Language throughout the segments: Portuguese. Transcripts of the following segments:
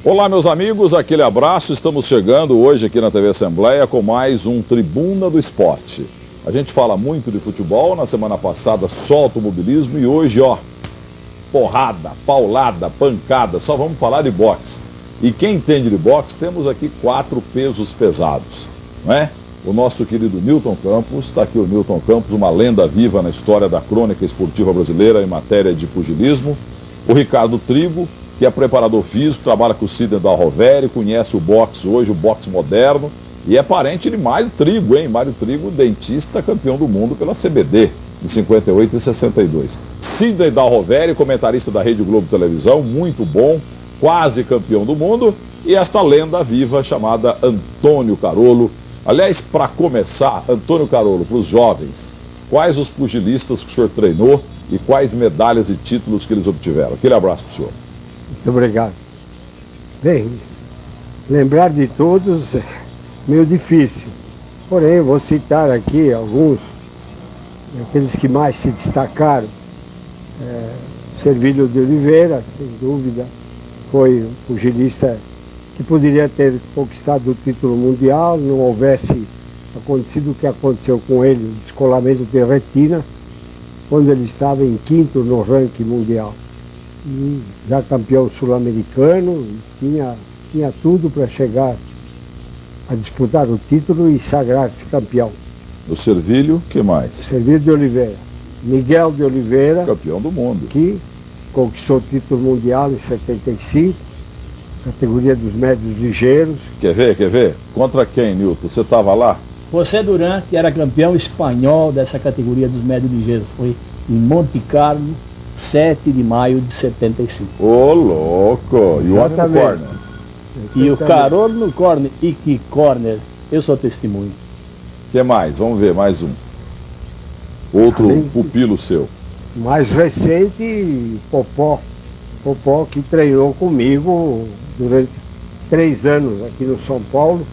Olá, meus amigos, aquele abraço. Estamos chegando hoje aqui na TV Assembleia com mais um Tribuna do Esporte. A gente fala muito de futebol, na semana passada só automobilismo e hoje, ó, porrada, paulada, pancada, só vamos falar de boxe. E quem entende de boxe, temos aqui 4 pesos pesados, não é? O nosso querido Newton Campos, está aqui o Newton Campos, uma lenda viva na história da crônica esportiva brasileira em matéria de pugilismo. O Ricardo Trigo, que é preparador físico, trabalha com o Sidney Dalroveri, conhece o boxe hoje, o boxe moderno, e é parente de Mário Trigo, hein? Mário Trigo, dentista, campeão do mundo pela CBD, em 58 e 62. Sidney Dalroveri, comentarista da Rede Globo Televisão, muito bom, quase campeão do mundo, e esta lenda viva chamada Antônio Carolo. Aliás, para começar, Antônio Carolo, para os jovens, quais os pugilistas que o senhor treinou e quais medalhas e títulos que eles obtiveram? Aquele abraço para o senhor. Muito obrigado. Bem, lembrar de todos é meio difícil, porém vou citar aqui alguns, aqueles que mais se destacaram. Servilho de Oliveira, sem dúvida, foi um pugilista que poderia ter conquistado o título mundial, não houvesse acontecido o que aconteceu com ele, o descolamento de retina, quando ele estava em 5º no ranking mundial. E já campeão sul-americano, tinha tudo para chegar a disputar o título e sagrar-se campeão. O Servilho, que mais? Servilho de Oliveira. Miguel de Oliveira, campeão do mundo, que conquistou o título mundial em 75, categoria dos médios ligeiros. Quer ver? Contra quem, Nilton? Você estava lá? José Duran, que era campeão espanhol dessa categoria dos médios ligeiros, foi em Monte Carlo, 7 de maio de 75. Ô, louco! E o homem no corner? E o Carolo no corner. E que corner! Eu sou testemunho. O que mais? Vamos ver, mais um. Outro pupilo seu. Mais recente, Popó, que treinou comigo durante 3 anos aqui no São Paulo,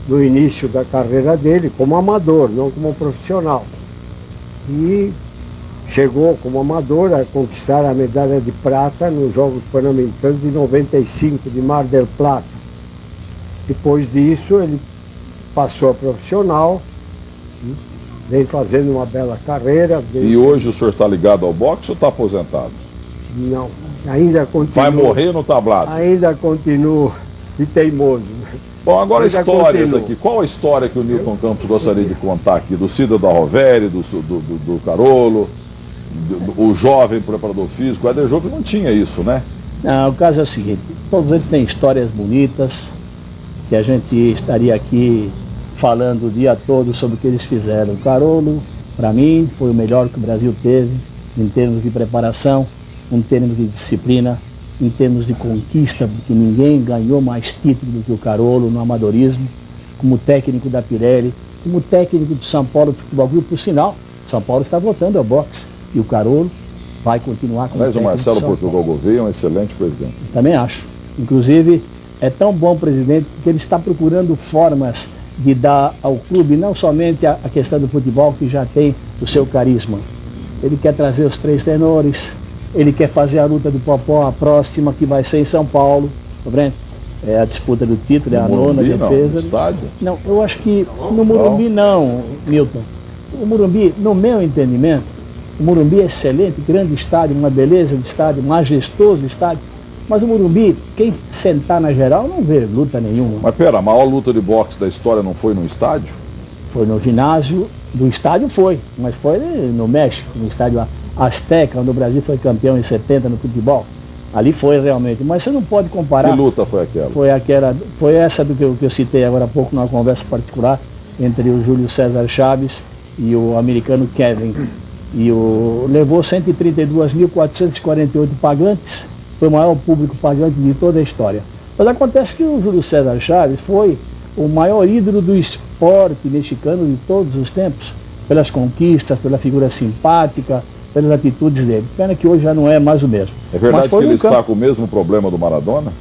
no início da carreira dele, como amador, não como profissional. E chegou como amador a conquistar a medalha de prata nos Jogos Pan-Americanos de 95, de Mar del Plata. Depois disso, ele passou a profissional, vem fazendo uma bela carreira. E hoje o senhor está ligado ao boxe ou está aposentado? Não, ainda continua. Vai morrer no tablado? Ainda continuo de teimoso. Bom, agora histórias aqui. Qual a história que o Newton Campos gostaria de contar aqui? Do Sidney Dalroveri, do Carolo, o jovem preparador físico? O Éder Jogo não tinha isso, né? Não, o caso é o seguinte, todos eles têm histórias bonitas, que a gente estaria aqui falando o dia todo sobre o que eles fizeram. O Carolo, para mim, foi o melhor que o Brasil teve, em termos de preparação, em termos de disciplina, em termos de conquista, porque ninguém ganhou mais título do que o Carolo no amadorismo, como técnico da Pirelli, como técnico do São Paulo Futebol Clube. Por sinal, São Paulo está voltando ao boxe e o Carolo vai continuar como técnico. Mas o Marcelo Portugal Gouveia é um excelente presidente. Também acho. Inclusive, é tão bom presidente que ele está procurando formas de dar ao clube não somente a questão do futebol, que já tem o seu carisma. Ele quer trazer os 3 tenores, ele quer fazer a luta do Popó, a próxima, que vai ser em São Paulo, tá vendo? É a disputa do título, é a nona defesa. No estádio? Não, eu acho que no Morumbi não, Milton. O Morumbi, no meu entendimento, o Morumbi é excelente, grande estádio, uma beleza de estádio, majestoso estádio. Mas o Morumbi, quem sentar na geral, não vê luta nenhuma. Mas pera, a maior luta de boxe da história não foi no estádio? Foi no ginásio do estádio, mas foi no México, no estádio Azteca, onde o Brasil foi campeão em 70 no futebol. Ali foi realmente, mas você não pode comparar. Que luta foi aquela? Foi essa do que eu citei agora há pouco numa conversa particular entre o Júlio César Chaves e o americano Kevin. E levou 132.448 pagantes, foi o maior público pagante de toda a história. Mas acontece que o Júlio César Chaves foi o maior ídolo do esporte mexicano de todos os tempos, pelas conquistas, pela figura simpática, pelas atitudes dele. Pena que hoje já não é mais o mesmo. É verdade que ele está com o mesmo problema do Maradona?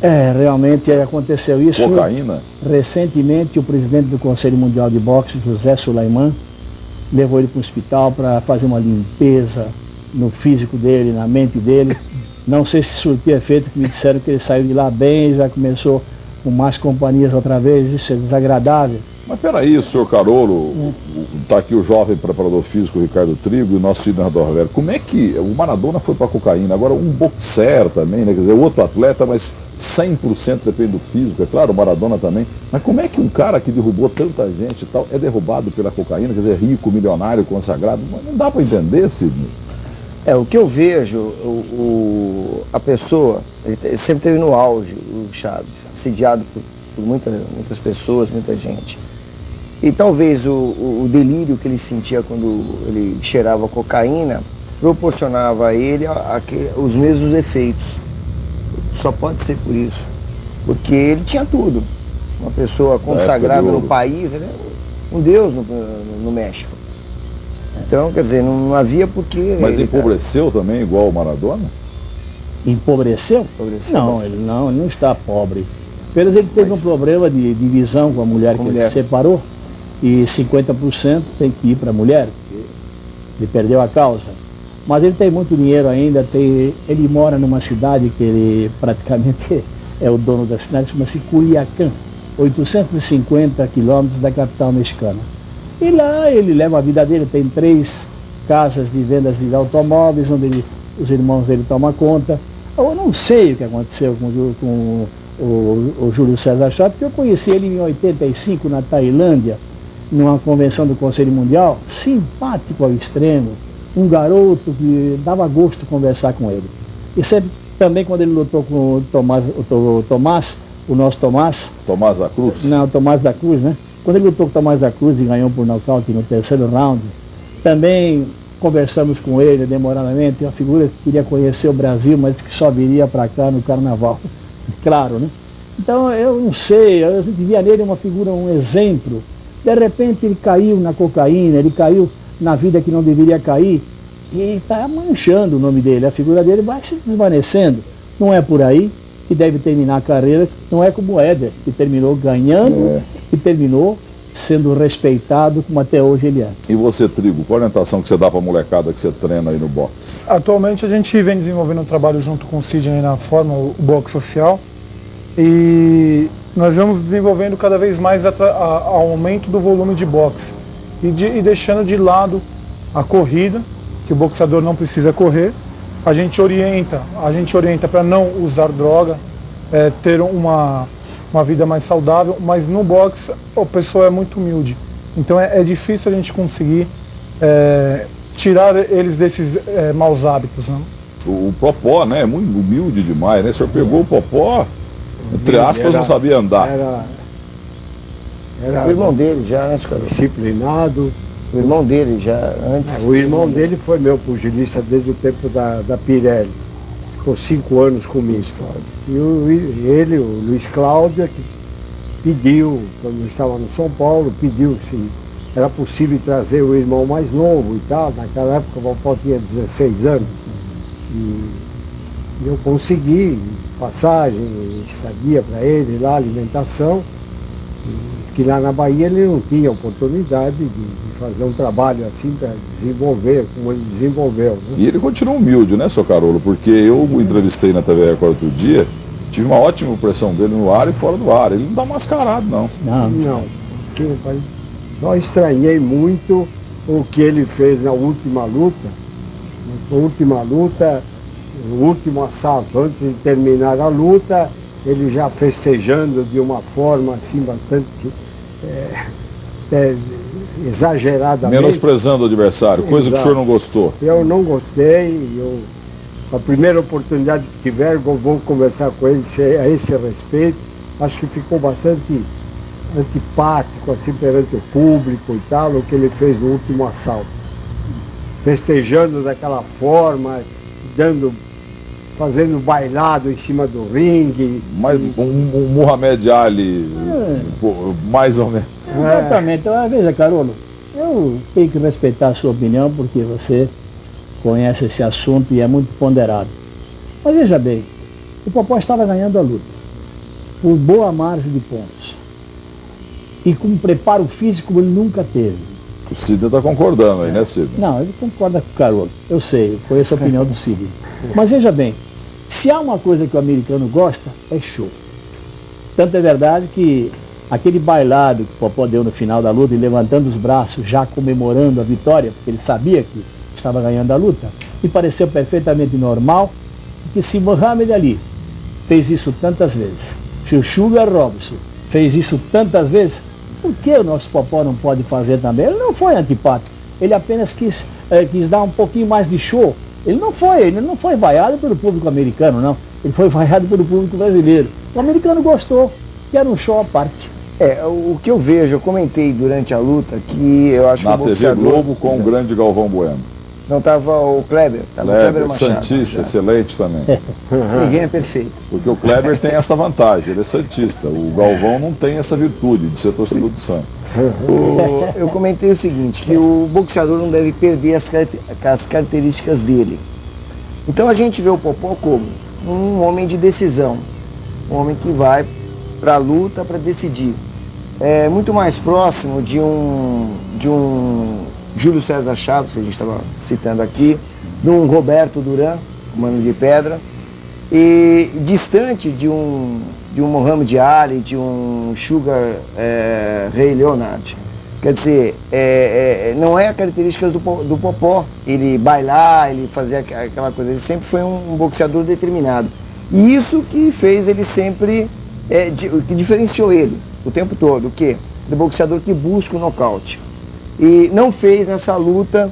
Realmente aconteceu isso. Cocaína? Recentemente, o presidente do Conselho Mundial de Boxe, José Sulaiman, levou ele para o hospital para fazer uma limpeza no físico dele, na mente dele. Não sei se surtiu efeito, que me disseram que ele saiu de lá bem, já começou com mais companhias outra vez, isso é desagradável. Mas peraí, senhor Carolo, está aqui o jovem preparador físico Ricardo Trigo e o nosso treinador velho. Como é que o Maradona foi para a cocaína? Agora um boxer também, né? Quer dizer, outro atleta, mas 100% depende do físico, é claro, o Maradona também. Mas como é que um cara que derrubou tanta gente e tal é derrubado pela cocaína, quer dizer, rico, milionário, consagrado? Não dá para entender, Sidney. O que eu vejo, a pessoa, ele sempre esteve no auge, o Chaves, assediado por muitas pessoas, muita gente. E talvez o delírio que ele sentia quando ele cheirava cocaína proporcionava a ele os mesmos efeitos. Só pode ser por isso. Porque ele tinha tudo. Uma pessoa consagrada no país, ele é um deus no México. Então, quer dizer, não havia porquê. Mas empobreceu também, igual o Maradona? Empobreceu? Não, ele não está pobre. Apenas ele teve um problema de divisão com a mulher que ele se separou. E 50% tem que ir para a mulher, porque ele perdeu a causa. Mas ele tem muito dinheiro ainda, ele mora numa cidade que ele praticamente é o dono da cidade, chama-se Culiacán, 850 quilômetros da capital mexicana. E lá ele leva a vida dele, tem 3 casas de vendas de automóveis, onde os irmãos dele tomam conta. Eu não sei o que aconteceu com o Júlio César Chávez, porque eu conheci ele em 85 na Tailândia, numa convenção do Conselho Mundial, simpático ao extremo, um garoto que dava gosto conversar com ele. E sempre, também quando ele lutou com o nosso Tomás. Tomás da Cruz? Não, Tomás da Cruz, né? Quando ele lutou com o Tomás da Cruz e ganhou por nocaute no 3º round, também conversamos com ele demoradamente, uma figura que queria conhecer o Brasil, mas que só viria para cá no carnaval, claro, né? Então eu não sei, a gente via nele uma figura, um exemplo. De repente ele caiu na cocaína, ele caiu na vida que não deveria cair e está manchando o nome dele, a figura dele vai se desvanecendo. Não é por aí que deve terminar a carreira, não é como o Éder, que terminou ganhando e terminou sendo respeitado como até hoje ele é. E você, Trigo, qual a orientação que você dá para a molecada que você treina aí no boxe? Atualmente a gente vem desenvolvendo um trabalho junto com o Sidney na forma, o boxe social, e nós vamos desenvolvendo cada vez mais ao aumento do volume de boxe e deixando de lado a corrida, que o boxeador não precisa correr. A gente orienta para não usar droga, ter uma vida mais saudável, mas no boxe a pessoa é muito humilde. Então é difícil a gente conseguir tirar eles desses maus hábitos, né? O Popó, né, é muito humilde demais, né? O senhor pegou o Popó, entre aspas, não sabia andar. Era o irmão dele já antes, cara. Disciplinado. O irmão dele já antes. O irmão dele foi meu pugilista desde o tempo da Pirelli. Ficou 5 anos comigo. E ele, o Luiz Cláudio, que pediu, quando estava no São Paulo, pediu se era possível trazer o irmão mais novo e tal. Naquela época o Popó tinha 16 anos. E eu consegui passagem, estadia para ele lá, alimentação. Que lá na Bahia ele não tinha oportunidade de fazer um trabalho assim para desenvolver, como ele desenvolveu. Né? E ele continua humilde, né, seu Carolo? Porque eu o entrevistei na TV Record outro dia, tive uma ótima impressão dele no ar e fora do ar. Ele não dá mascarado, não. Não. Só estranhei muito o que ele fez na última luta. No último assalto, antes de terminar a luta, ele já festejando de uma forma assim bastante exageradamente. Menosprezando o adversário, coisa que o senhor não gostou. Eu não gostei, a primeira oportunidade que tiver, eu vou conversar com ele a esse respeito. Acho que ficou bastante antipático assim perante o público e tal, o que ele fez no último assalto. Festejando daquela forma, fazendo bailado em cima do ringue. Mas um Muhammad Ali, mais ou menos. Exatamente. Então, veja, Carolo, eu tenho que respeitar a sua opinião, porque você conhece esse assunto e é muito ponderado. Mas veja bem, o Popó estava ganhando a luta, por boa margem de pontos. E com um preparo físico ele nunca teve. O Sidney está concordando aí, né, Sidney? Não, ele concorda com o Carolo. Eu sei, eu conheço a opinião do Sidney. Mas veja bem, Se há uma coisa que o americano gosta, é show. Tanto é verdade que aquele bailado que o Popó deu no final da luta, e levantando os braços, já comemorando a vitória, porque ele sabia que estava ganhando a luta, me pareceu perfeitamente normal, porque se Muhammad Ali fez isso tantas vezes, se o Sugar Robinson fez isso tantas vezes, por que o nosso Popó não pode fazer também? Ele não foi antipático, ele apenas quis dar um pouquinho mais de show. Ele não foi vaiado pelo público americano, não. Ele foi vaiado pelo público brasileiro. O americano gostou, que era um show à parte. O que eu vejo, eu comentei durante a luta que eu acho que Na TV Globo com o grande Galvão Bueno. Não, tava o Kleber, o Kleber Machado. Santista, excelente também. Ninguém é perfeito. Porque o Kleber tem essa vantagem, ele é santista. O Galvão não tem essa virtude de ser torcedor do Santos. Eu comentei o seguinte, que o boxeador não deve perder as características dele. Então a gente vê o Popó como um homem de decisão, um homem que vai para a luta para decidir. É muito mais próximo de um Júlio César Chaves, que a gente estava citando aqui, de um Roberto Duran, Mano de Pedra, e distante de um Muhammad Ali, de um Sugar Ray Leonard. Quer dizer, não é a característica do Popó, ele bailar, ele fazer aquela coisa, ele sempre foi um boxeador determinado. E isso que fez ele sempre, que diferenciou ele o tempo todo, o quê? Do boxeador que busca o nocaute. E não fez nessa luta,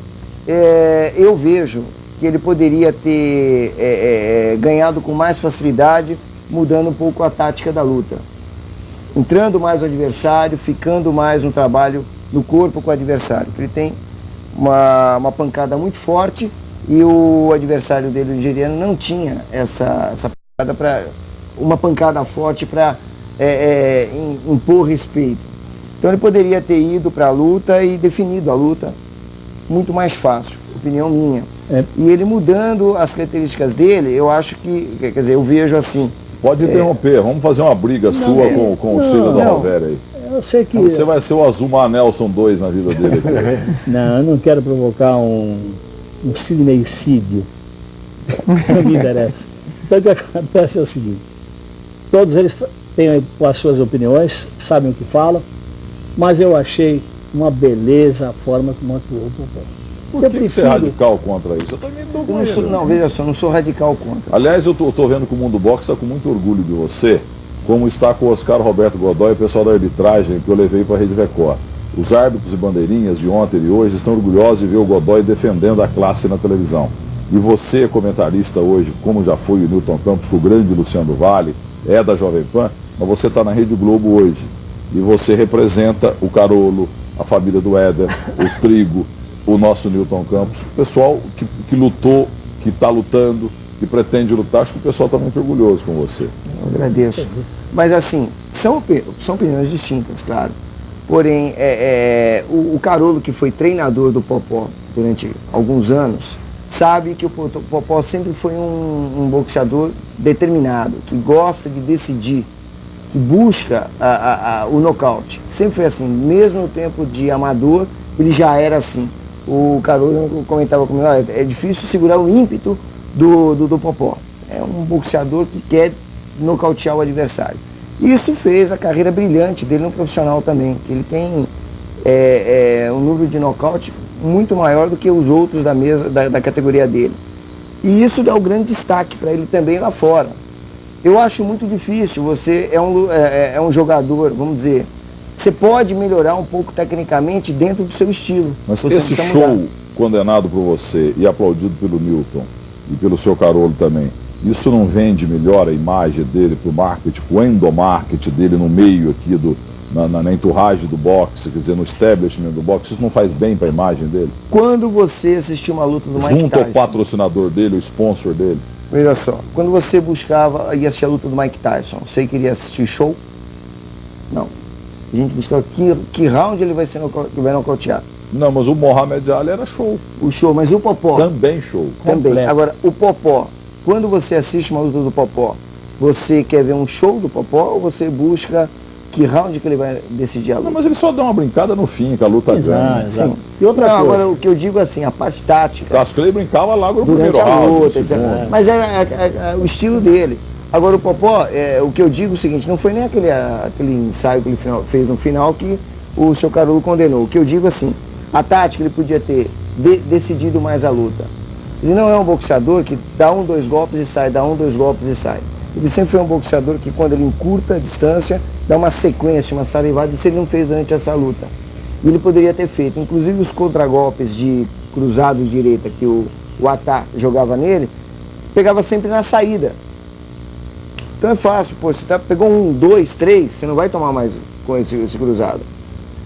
eu vejo que ele poderia ter ganhado com mais facilidade, mudando um pouco a tática da luta. Entrando mais no adversário, ficando mais no trabalho no corpo com o adversário. Ele tem uma pancada muito forte e o adversário dele, o nigeriano, não tinha essa pancada uma pancada forte para impor respeito. Então ele poderia ter ido para a luta e definido a luta muito mais fácil, opinião minha. E ele mudando as características dele, eu acho que, quer dizer, eu vejo assim. Pode interromper, vamos fazer uma briga sua com o Ciro da Rovera aí. Eu sei que... Você vai ser o Azumar Nelson 2 na vida dele aqui. Não, eu não quero provocar um Sidney-cídio. Não me interessa. Então o que acontece é o seguinte, todos eles têm as suas opiniões, sabem o que falam, mas eu achei uma beleza a forma como atuou o Popó. Por que você é radical contra isso? Eu também estou com ele. Não, veja só, não sou radical contra. Aliás, eu estou vendo que o Mundo Boxe está com muito orgulho de você, como está com o Oscar Roberto Godoy e o pessoal da arbitragem que eu levei para a Rede Record. Os árbitros e bandeirinhas de ontem e hoje estão orgulhosos de ver o Godoy defendendo a classe na televisão. E você, comentarista hoje, como já foi o Newton Campos, com o grande Luciano Vale, é da Jovem Pan, mas você está na Rede Globo hoje. E você representa o Carolo, a família do Éder, o Trigo, o nosso Newton Campos, o pessoal que lutou, que está lutando, que pretende lutar. Acho que o pessoal está muito orgulhoso com você. Eu agradeço. Mas assim, são opiniões distintas, claro. Porém, o Carolo, que foi treinador do Popó durante alguns anos, sabe que o Popó sempre foi um boxeador determinado, que gosta de decidir, que busca o nocaute. Sempre foi assim, mesmo no tempo de amador, ele já era assim. O Carolo comentava comigo, é difícil segurar o ímpeto do Popó. É um boxeador que quer nocautear o adversário. Isso fez a carreira brilhante dele no profissional também, que ele tem um número de nocaute muito maior do que os outros da categoria dele. E isso dá um grande destaque para ele também lá fora. Eu acho muito difícil, você é um jogador, vamos dizer, você pode melhorar um pouco tecnicamente dentro do seu estilo. Mas esse show condenado por você e aplaudido pelo Newton e pelo seu Carolo também, isso não vende melhor a imagem dele para o marketing, o endomarketing dele no meio aqui, na entourage do boxe, quer dizer, no establishment do boxe, isso não faz bem para a imagem dele? Quando você assistiu uma luta do Mike Tyson... Junto ao patrocinador dele, o sponsor dele. Veja só, quando você buscava e assistia a luta do Mike Tyson, você queria assistir show? Não. A gente buscava que round ele vai nocautear. Não, mas o Muhammad Ali era show. O show, mas o Popó... Também show. Também. Completo. Agora, o Popó, quando você assiste uma luta do Popó, você quer ver um show do Popó ou você busca que round que ele vai decidir a luta. Não, mas ele só dá uma brincada no fim, que a luta ganha. Exato. Sim. E outra coisa, Agora, o que eu digo assim, a parte tática, Casco que ele brincava lá no durante primeiro a round. no luta, etc. segundo. Mas é o estilo dele. Agora o Popó, o que eu digo é o seguinte, não foi nem aquele ensaio que ele fez no final que o seu Carolo condenou. O que eu digo assim, a tática ele podia ter decidido mais a luta. Ele não é um boxeador que dá 1, 2 golpes e sai, dá 1, 2 golpes e sai. Ele sempre foi um boxeador que quando ele encurta a distância, dá uma sequência, uma salivada, isso ele não fez durante essa luta. E ele poderia ter feito, inclusive os contragolpes de cruzado direita que o Atá jogava nele, pegava sempre na saída. Então é fácil, pô, você pegou 1, 2, 3, você não vai tomar mais com esse cruzado.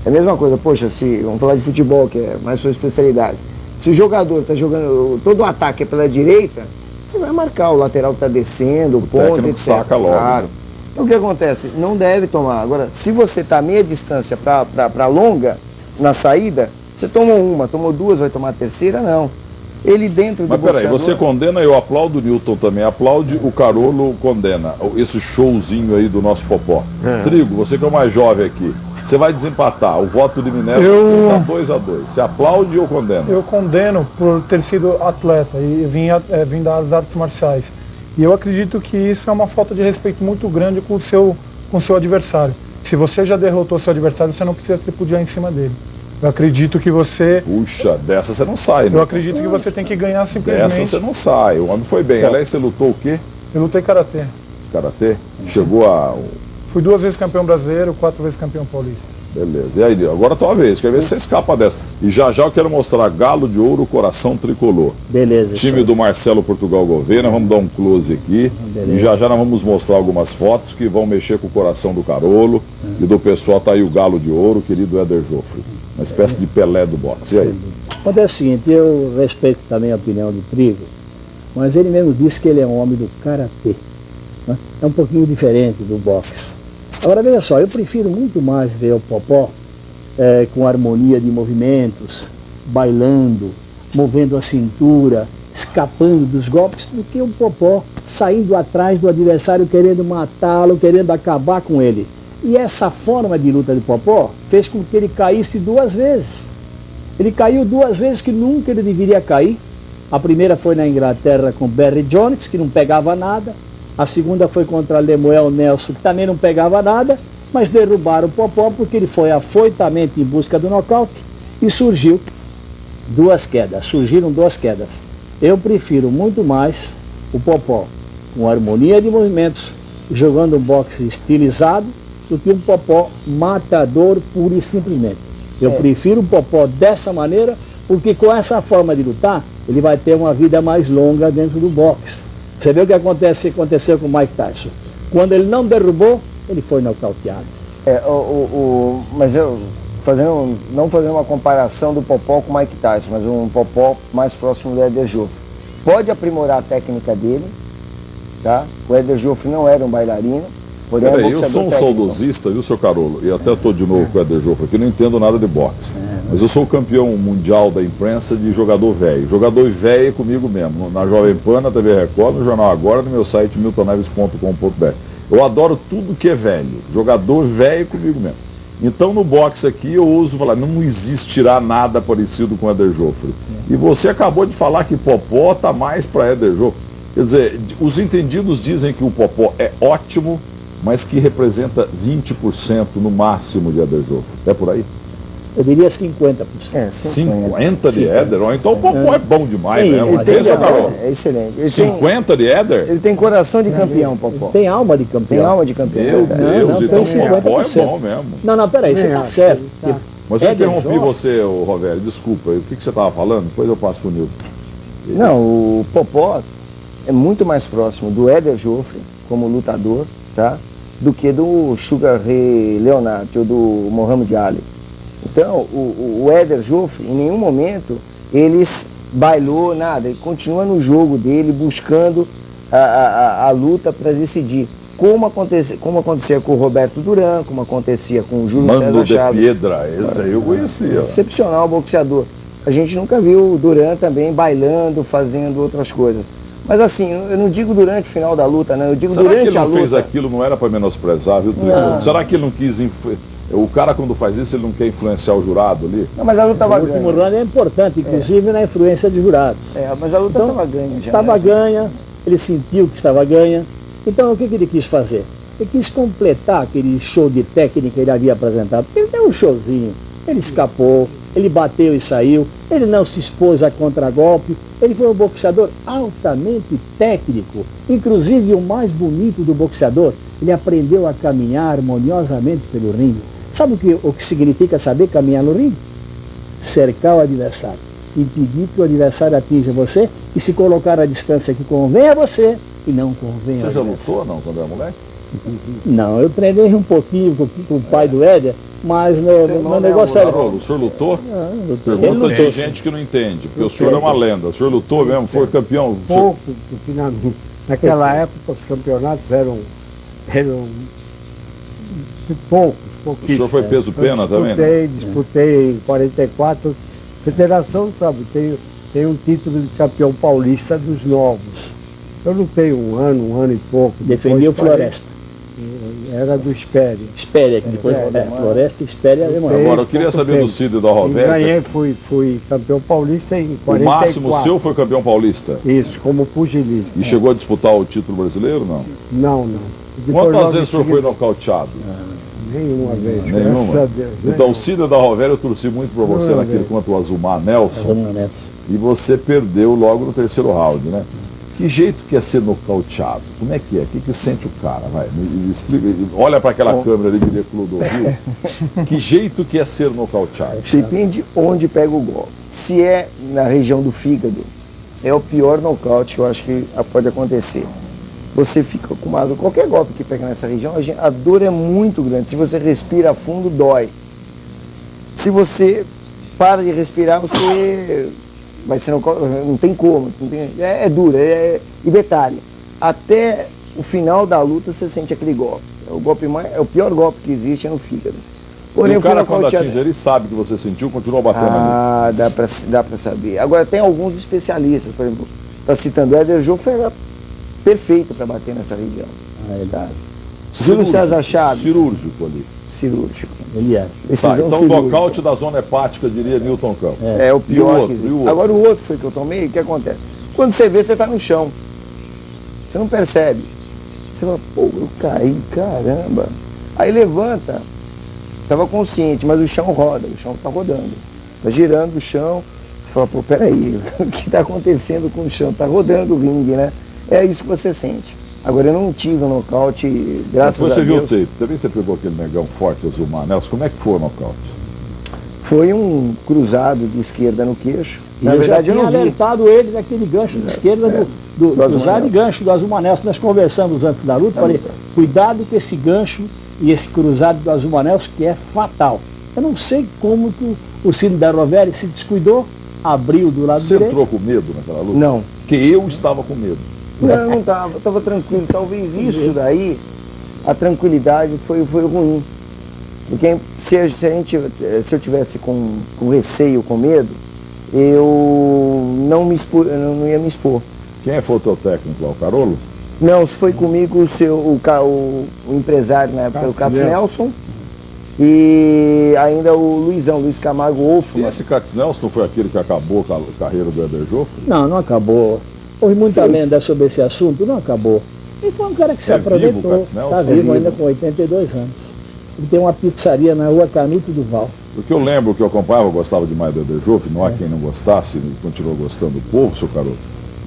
É a mesma coisa, poxa, vamos falar de futebol, que é mais sua especialidade. Se o jogador está jogando, todo o ataque é pela direita, você vai marcar, o lateral está descendo, o ponto, etc. Saca logo. Claro. Então o que acontece? Não deve tomar. Agora, se você está meia distância para longa, na saída, você tomou uma, tomou duas, vai tomar a terceira, não. Ele dentro do Mas peraí, boxeador... você condena, eu aplaudo o Newton também, aplaude o Carolo, condena esse showzinho aí do nosso Popó. Trigo, você que é o mais jovem aqui, você vai desempatar, o voto de Minério está 2-2. Você aplaude ou condena? Eu condeno por ter sido atleta e vim das artes marciais. E eu acredito que isso é uma falta de respeito muito grande com o seu adversário. Se você já derrotou seu adversário, você não precisa se pudiar em cima dele. Eu acredito que você... Puxa, dessa você não sai, né? Eu acredito que você tem que ganhar simplesmente... Dessa você não sai, o homem foi bem. Aliás, você lutou o quê? Eu lutei karatê. Karatê? Chegou a... Fui 2 vezes campeão brasileiro, 4 vezes campeão paulista. Beleza. E aí, agora a tua vez, quer ver se você escapa dessa. E já eu quero mostrar Galo de Ouro, Coração Tricolor. beleza. Time do Marcelo Portugal Gouveia, nós vamos dar um close aqui. Beleza. E já nós vamos mostrar algumas fotos que vão mexer com o coração do Carolo. E do pessoal tá aí o Galo de Ouro, querido Éder Joffre. Uma espécie de Pelé do boxe. E aí? Acontece o seguinte, eu respeito também a opinião do Trigo, mas ele mesmo disse que ele é um homem do karatê. Né? É um pouquinho diferente do boxe. Agora veja só, eu prefiro muito mais ver o Popó com harmonia de movimentos, bailando, movendo a cintura, escapando dos golpes, do que o Popó saindo atrás do adversário, querendo matá-lo, querendo acabar com ele. E essa forma de luta de Popó fez com que ele caísse 2 vezes. Ele caiu 2 vezes que nunca ele deveria cair. A primeira foi na Inglaterra com Barry Jones, que não pegava nada. A segunda foi contra Lemuel Nelson, que também não pegava nada, mas derrubaram o Popó porque ele foi afoitamente em busca do nocaute e surgiram 2 quedas. Eu prefiro muito mais o Popó com harmonia de movimentos, jogando um boxe estilizado, do que um Popó matador puro e simplesmente. Eu prefiro o Popó dessa maneira, porque com essa forma de lutar, ele vai ter uma vida mais longa dentro do boxe. Você vê o que aconteceu com o Mike Tyson. Quando ele não derrubou, ele foi nocauteado. Mas eu não fazendo uma comparação do Popó com o Mike Tyson, mas um Popó mais próximo do Éder Joffre. Pode aprimorar a técnica dele, tá? O Éder Joffre não era um bailarino. Peraí, eu sou um saudosista, viu, seu Carolo? E até estou de novo com o Éder Joffre aqui, não entendo nada de boxe. Mas eu sou o campeão mundial da imprensa de jogador velho. Jogador velho é comigo mesmo, na Jovem Pan, na TV Record, no Jornal Agora, no meu site miltonneves.com.br. Eu adoro tudo que é velho. Jogador velho é comigo mesmo. Então no boxe aqui eu ouso falar, não existirá nada parecido com o Éder Joffre. E você acabou de falar que Popó tá mais para Éder Joffre. Quer dizer, os entendidos dizem que o Popó é ótimo, mas que representa 20% no máximo de Éder Joffre. É por aí? Eu diria 50%. 50 de Éder? Então o Popó é bom demais, né? É excelente. 50 de Éder? Ele tem coração de campeão, Popó. Tem alma de campeão. Tem alma de campeão. Meu Deus, então o Popó é bom mesmo. Não, peraí, você está certo. Mas eu interrompi você, Rovério, desculpa. O que você estava falando? Depois eu passo para o Nilton. Não, o Popó é muito mais próximo do Éder Joffre, como lutador, tá? Do que do Sugar Ray Leonard ou do Muhammad Ali. Então, o Éder Joffre, em nenhum momento, ele bailou nada, ele continua no jogo dele, buscando a luta para decidir. Como acontecia com o Roberto Duran, como acontecia com o Júlio César Chaves. Mano de Piedra, esse aí eu conhecia. Excepcional boxeador. A gente nunca viu o Duran também bailando, fazendo outras coisas. Mas assim, eu não digo durante o final da luta, né? Eu digo Será que durante ele a não fez luta. aquilo, não era para menosprezar, viu, Tribuno? Não. Será que ele não quis... O cara, quando faz isso, ele não quer influenciar o jurado ali? Não, mas a luta O estava último ganha. round é importante, inclusive na influência de jurados. Mas a luta Então, estava ganha já. Estava né? ganha, ele sentiu que estava ganha. Então o que ele quis fazer? Ele quis completar aquele show de técnica que ele havia apresentado. Ele deu um showzinho, ele escapou, ele bateu e saiu, ele não se expôs a contragolpe, ele foi um boxeador altamente técnico, inclusive o mais bonito do boxeador, ele aprendeu a caminhar harmoniosamente pelo ringue. Sabe o que significa saber caminhar no ringue? Cercar o adversário, impedir que o adversário atinja você e se colocar à distância que convém a você e não convém a Você já adversário. lutou, não, quando era moleque? Não, eu treinei um pouquinho com o pai do Éder, mas no negócio era... Haroldo, o senhor lutou? Ele Pergunta, lutou, tem sim. gente que não entende, porque o senhor é uma lenda. O senhor lutou mesmo, foi campeão. Pouco, porque naquela época os campeonatos eram poucos, O pouquíssimos. senhor foi peso pena também, né? Disputei em 44. Federação, sabe, tem um título de campeão paulista dos novos. Eu lutei um ano e pouco. Defendi o depois Floresta. Era do Espéria. Espéria, que depois Floresta, Espéria alemão. Agora, eu queria saber do Cid e da E Roberta. ganhei, fui campeão paulista em O 44. máximo seu foi campeão paulista. Isso, como pugilista. E chegou a disputar o título brasileiro, não? Não. Depois, Quantas logo vezes o senhor em foi seguida, nocauteado? Nenhuma vez, Nenhuma? graças a Deus. Então, o Cid e da Roberta, eu torci muito pra você Nenhuma naquele vez. contra o Azumar Nelson. Vamos nessa. E você perdeu logo no terceiro round, né? Que jeito que é ser nocauteado? Como é que é? O que sente o cara? Vai, me explica. Olha para aquela câmera ali, diria Clodovil. Que jeito que é ser nocauteado? Depende onde pega o golpe. Se é na região do fígado, é o pior nocaute que eu acho que pode acontecer. Você fica com uma dor, qualquer golpe que pega nessa região, a dor é muito grande. Se você respira fundo, dói. Se você para de respirar, você vai ser não tem como. É duro. E detalhe, até o final da luta você sente aquele golpe. É o pior golpe que existe é no fígado. Porém, o cara, quando nocauteado- atinge, ele sabe que você sentiu, continua batendo ali. dá pra saber. Agora, tem alguns especialistas, por exemplo, está citando o Éder Joffre, era perfeito para bater nessa região. Tá? Júlio César Chaves, Cirúrgico ali. cirúrgico. Ele era. Tá, Decisão então o cirúrgica. nocaute da zona hepática, diria Newton Campos. É o pior E o outro? que E o existe. outro? Agora o outro foi que eu tomei, o que acontece? Quando você vê, você tá no chão. Você não percebe. Você fala, pô, eu caí, caramba. Aí levanta, estava consciente, mas o chão roda, o chão tá rodando. Tá girando o chão. Você fala, pô, peraí, o que está acontecendo com o chão? Tá rodando o ringue, né? É isso que você sente. Agora eu não tive um nocaute, graças Depois a você viu o Deus. tape. Também você pegou aquele negão forte, Azumar Nelson. Como é que foi o nocaute? Foi um cruzado de esquerda no queixo. E Na eu já verdade eu tinha não vi. alertado ele naquele gancho de esquerda do Azumar cruzado e Nelson. gancho do Azumar Nelson. Nós conversamos antes da luta, falei, cuidado com esse gancho e esse cruzado do Azumar Nelson, que é fatal. Eu não sei como que o Cid da Roveri se descuidou, abriu do lado Você direito. entrou com medo naquela luta? Não. Porque eu estava com medo. Não estava tranquilo. Talvez isso daí, a tranquilidade foi ruim. Porque se eu tivesse com receio, com medo, eu não ia me expor. Quem foi o teu técnico lá, o Carolo? Não, foi comigo o empresário na época, o Cato Nelson, e ainda o Luiz Camargo E Wolfman. esse Cates Nelson não foi aquele que acabou com a carreira do Éder Joffre? Não acabou. Houve muita lenda sobre esse assunto, não acabou. Ele foi um cara que se É vivo, aproveitou. Cato Nelson? Está É vivo vivo. ainda com 82 anos. Ele tem uma pizzaria na rua Canuto Duval. Porque eu lembro que eu acompanhava, eu gostava demais do Éder Joffre, não há quem não gostasse, e continua gostando do povo, seu Carolo.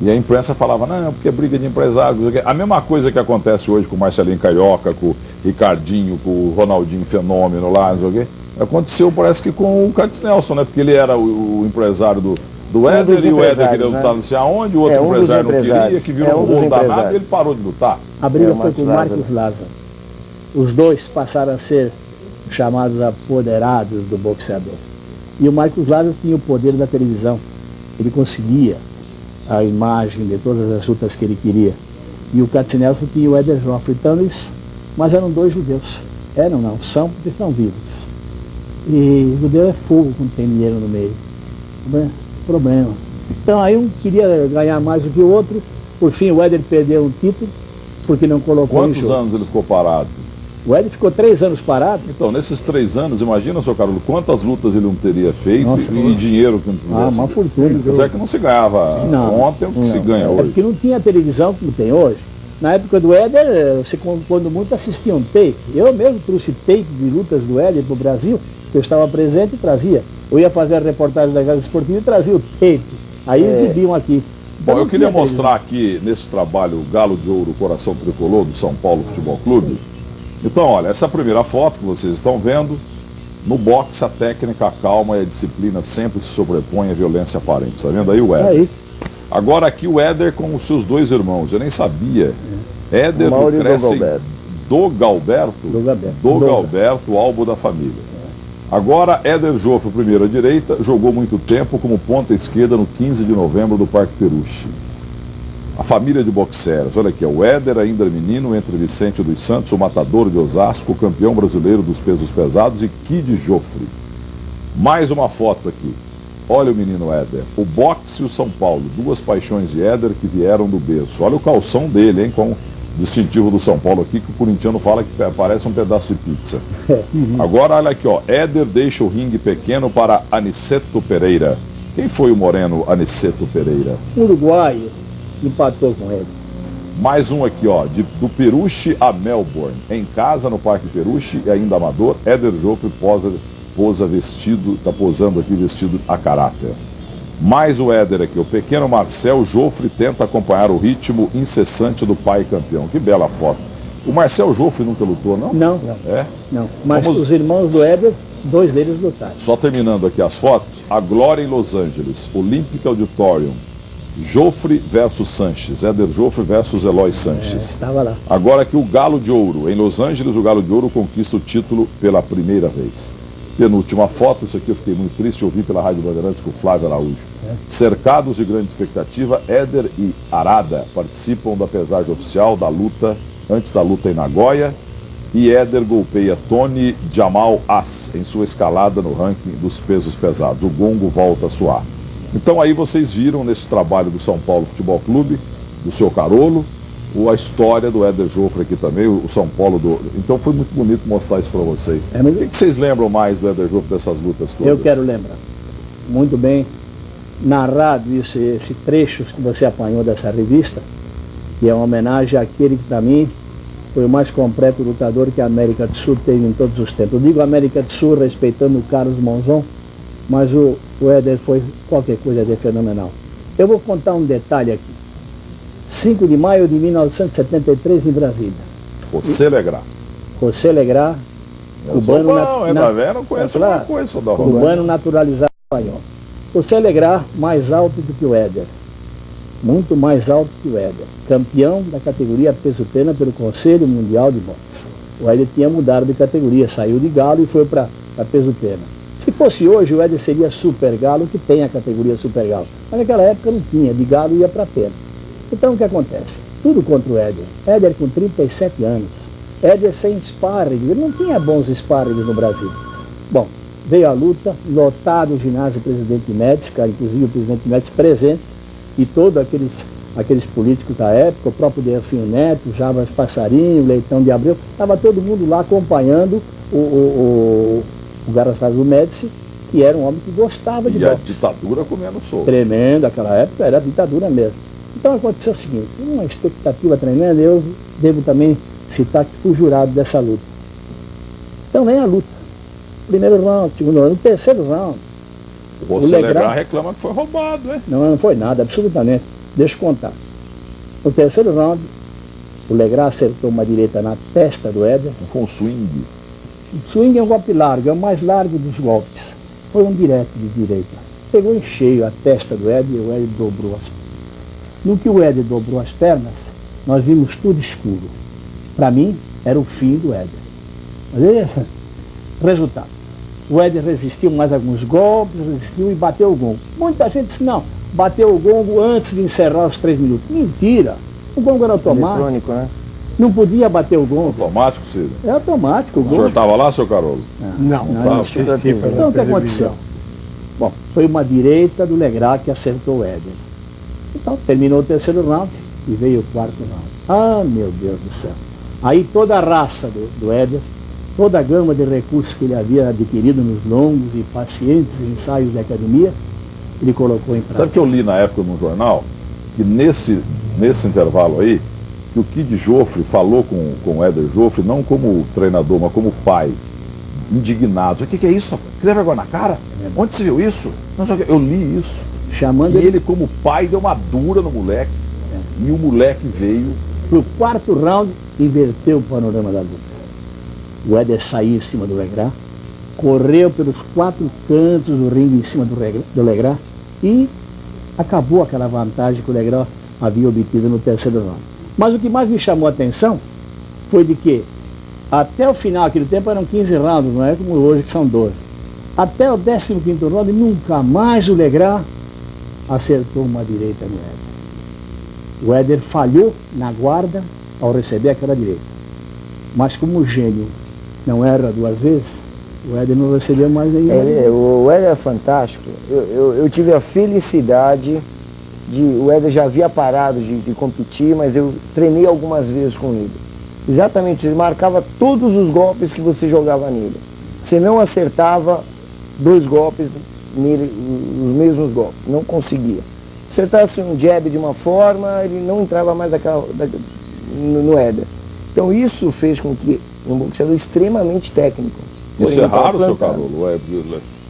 E a imprensa falava, não, porque é briga de empresários. Não sei o quê. A mesma coisa que acontece hoje com o Marcelinho Carioca, com o Ricardinho, com o Ronaldinho Fenômeno lá, não sei o quê. Aconteceu, parece que com o Cates Nelson, né? Porque ele era o empresário do Éder, dos e o Éder empresários, queria né? lutar não sei aonde, o outro Um dos empresário não queria, empresários. que virou um Um dos rolo danado empresários. e ele parou de lutar. A briga o foi Marcos com o Lázaro. Marcos Lázaro. Os dois passaram a ser chamados apoderados do boxeador. E o Marcos Lázaro tinha o poder da televisão. Ele conseguia a imagem de todas as lutas que ele queria. E o Cates Nelson tinha o Éder Joffre. Então mas eram dois judeus. Eram não, são porque são vivos. E judeu é fogo quando tem dinheiro no meio. Problema. Então aí um queria ganhar mais do que o outro Por fim, o Éder perdeu um título porque não colocou em Quantos jogo. anos ele ficou parado? O Éder ficou 3 anos parado. Então, nesses 3 anos, imagina, seu Carlos, quantas lutas ele não teria feito Nossa, e dinheiro que não tivesse. Uma fortuna. Mas é que não se ganhava Não, ontem, o que se ganha É hoje. porque não tinha televisão como tem hoje. Na época do Éder, você quando muito assistia um tape. Eu mesmo trouxe tape de lutas do Éder para o Brasil, que eu estava presente e trazia. Eu ia fazer a reportagem da Casa Esportiva e trazia o tape. Aí exibiam aqui. Então, Bom, eu não queria tinha mostrar aqui, nesse trabalho, o Galo de Ouro, Coração Tricolor, do São Paulo Futebol Clube. Então, olha, essa primeira foto que vocês estão vendo, no boxe a técnica, a calma e a disciplina sempre se sobrepõem à violência aparente. Tá vendo aí o Éder? Aí. Agora aqui o Éder com os seus 2 irmãos, eu nem sabia. Éder do Mauro e do Crescem Galberto. do Galberto, Do Galberto, albo da família. Agora, Éder Joffre, primeiro à direita, jogou muito tempo como ponta esquerda no 15 de novembro do Parque Peruche. A família de boxeiros, olha aqui, o Éder ainda menino entre Vicente dos Santos, o matador de Osasco, campeão brasileiro dos pesos pesados, e Kid Joffre. Mais uma foto aqui. Olha o menino Éder. O boxe e o São Paulo, 2 paixões de Éder que vieram do berço. Olha o calção dele, hein, com o distintivo do São Paulo aqui, que o corintiano fala que parece um pedaço de pizza. Agora, olha aqui, ó. Éder deixa o ringue pequeno para Aniceto Pereira. Quem foi o moreno Aniceto Pereira? Uruguaio empatou com ele. Mais um aqui, ó, do Peruche a Melbourne. Em casa, no Parque Peruche, e ainda amador, Éder Joffre posa vestido, tá posando aqui vestido a caráter. Mais o Éder aqui, o pequeno Marcel Joffre tenta acompanhar o ritmo incessante do pai campeão. Que bela foto. O Marcel Joffre nunca lutou, não? Não, É? não. Mas Vamos- os irmãos do Éder, 2 deles lutaram. Só terminando aqui as fotos, a Glória em Los Angeles, Olympic Auditorium, Joffre versus Sanches, Éder Joffre versus Eloy Sanches. Estava lá. Agora aqui o Galo de Ouro. Em Los Angeles, o Galo de Ouro conquista o título pela primeira vez. Penúltima foto, isso aqui eu fiquei muito triste, eu vi pela Rádio Bandeirantes com o Flávio Araújo. Cercados de grande expectativa, Éder e Arada participam da pesagem oficial da luta, antes da luta em Nagoya, e Éder golpeia Tony Jamal As em sua escalada no ranking dos pesos pesados. O gongo volta a soar. Então aí vocês viram nesse trabalho do São Paulo Futebol Clube, do seu Carolo, a história do Éder Joffre aqui também, o São Paulo do... Então foi muito bonito mostrar isso para vocês. mas- O que vocês lembram mais do Éder Joffre dessas lutas todas? Eu quero lembrar. Muito bem narrado esse trecho que você apanhou dessa revista, que é uma homenagem àquele que, para mim, foi o mais completo lutador que a América do Sul teve em todos os tempos. Eu digo América do Sul respeitando o Carlos Monzon, mas o Éder foi qualquer coisa de fenomenal. Eu vou contar um detalhe aqui. 5 de maio de 1973 em Brasília. José Legrá. José Legrá, Eu cubano, sou bom, tá vendo? Eu conheço claro. alguma coisa, Soldado. cubano naturalizado espanhol. José Legrá, mais alto do que o Éder. Muito mais alto que o Éder. Campeão da categoria peso-pena pelo Conselho Mundial de Boxe. O Éder tinha mudado de categoria, saiu de galo e foi para peso-pena. Se fosse hoje, o Éder seria super galo, que tem a categoria super galo. Mas naquela época não tinha, de galo ia para pena. Então o que acontece? Tudo contra o Éder. Éder com 37 anos. Éder sem sparring. Ele não tinha bons sparrings no Brasil. Bom, veio a luta, lotado o ginásio Presidente Médici, inclusive o Presidente Médici presente, e todos aqueles políticos da época, o próprio Delfino Neto, Jabas Passarinho, Leitão de Abreu, estava todo mundo lá acompanhando o Garçado Médici, que era um homem que gostava de E a boxe. ditadura comendo solto. Tremendo, aquela época era ditadura mesmo. Então aconteceu o seguinte, uma expectativa tremenda, eu devo também citar que fui jurado dessa luta. Então vem a luta. Primeiro round, segundo round, terceiro round. O José Legrá reclama que foi roubado, né? Não foi nada, absolutamente. Deixa eu contar. No terceiro round, o Legrá acertou uma direita na testa do Éder. Com um swing. O swing é um golpe largo, é o mais largo dos golpes. Foi um direto de direita. Pegou em cheio a testa do Éder e o Éder dobrou as pernas. No que o Éder dobrou as pernas, nós vimos tudo escuro. Para mim, era o fim do Éder. Mas aí, resultado. O Éder resistiu mais alguns golpes, resistiu e bateu o gongo. Muita gente disse, não, bateu o gongo antes de encerrar os 3 minutos. Mentira! O gongo era automático. Eletrônico, né? Não podia bater o gongo. Automático, Ciro. É automático o O senhor gongo. estava lá, seu Carolo? Não, não, assisti Então o que pela aconteceu? televisão. Bom, foi uma direita do Legrá que acertou o Éder. Então terminou o terceiro round. e veio o quarto round. Ah, meu Deus do céu. Aí toda a raça do Éder, toda a gama de recursos que ele havia adquirido nos longos e pacientes ensaios da academia, ele colocou em prática. Sabe que eu li na época no jornal, que nesse intervalo aí, que o Kid Joffre falou com o Éder Joffre, não como treinador, mas como pai, indignado. O que é isso, rapaz? Escreve agora na cara? Onde você viu isso? Não, eu li isso. Chamando E ele, como pai, deu uma dura no moleque. E o moleque veio. Pro quarto round, inverteu o panorama da luta. O Éder saiu em cima do Legrand, correu pelos 4 cantos do ringue em cima do Legrand e acabou aquela vantagem que o Legrand havia obtido no terceiro round. Mas o que mais me chamou a atenção foi de que até o final, aquele tempo eram 15 rounds, não é como hoje que são 12. Até o 15º round, nunca mais o Legrand acertou uma direita no Éder. O Éder falhou na guarda ao receber aquela direita. Mas como o gênio não erra 2 vezes, o Éder não recebeu mais nenhuma. O Éder é fantástico. Eu tive a felicidade de... O Éder já havia parado de competir, mas eu treinei algumas vezes com ele. Exatamente, ele marcava todos os golpes que você jogava nele. Você não acertava 2 golpes nele, os mesmos golpes, não conseguia. Acertasse um jab de uma forma, ele não entrava mais no Éder. Então isso fez com que um boxeador extremamente técnico. Isso é raro, seu Carolo?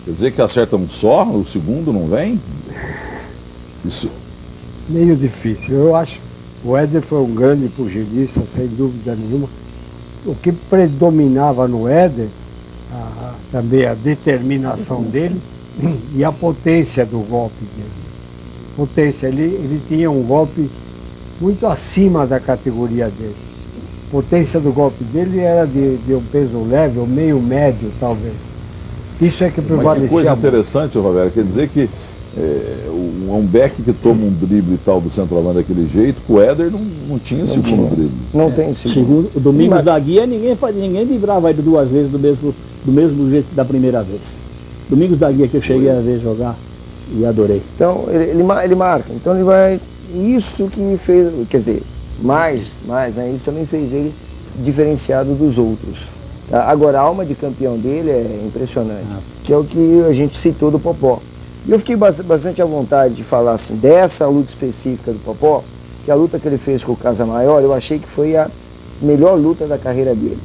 Quer dizer que acerta um só, o segundo não vem? Isso. Meio difícil. Eu acho que o Éder foi um grande pugilista, sem dúvida nenhuma. O que predominava no Éder, também a determinação dele e a potência do golpe dele. Potência, ele tinha um golpe muito acima da categoria dele. A potência do golpe dele era de um peso leve, ou meio médio, talvez. Isso é que prevalecia. Mas que coisa interessante, Roberto, quer dizer que um Beck que toma um drible e tal do centroavante daquele jeito, o Éder não tinha segundo drible. Não tem segundo. O Domingos da Guia, ninguém livrava ele 2 vezes do mesmo jeito da primeira vez. Domingos da Guia que eu cheguei a ver jogar e adorei. Então ele marca, então ele vai... Isso que me fez, quer dizer, mais, né? Isso também fez ele diferenciado dos outros. Tá? Agora, a alma de campeão dele é impressionante, que é o que a gente citou do Popó. E eu fiquei bastante à vontade de falar assim, dessa luta específica do Popó, que a luta que ele fez com o Casa Maior, eu achei que foi a melhor luta da carreira dele.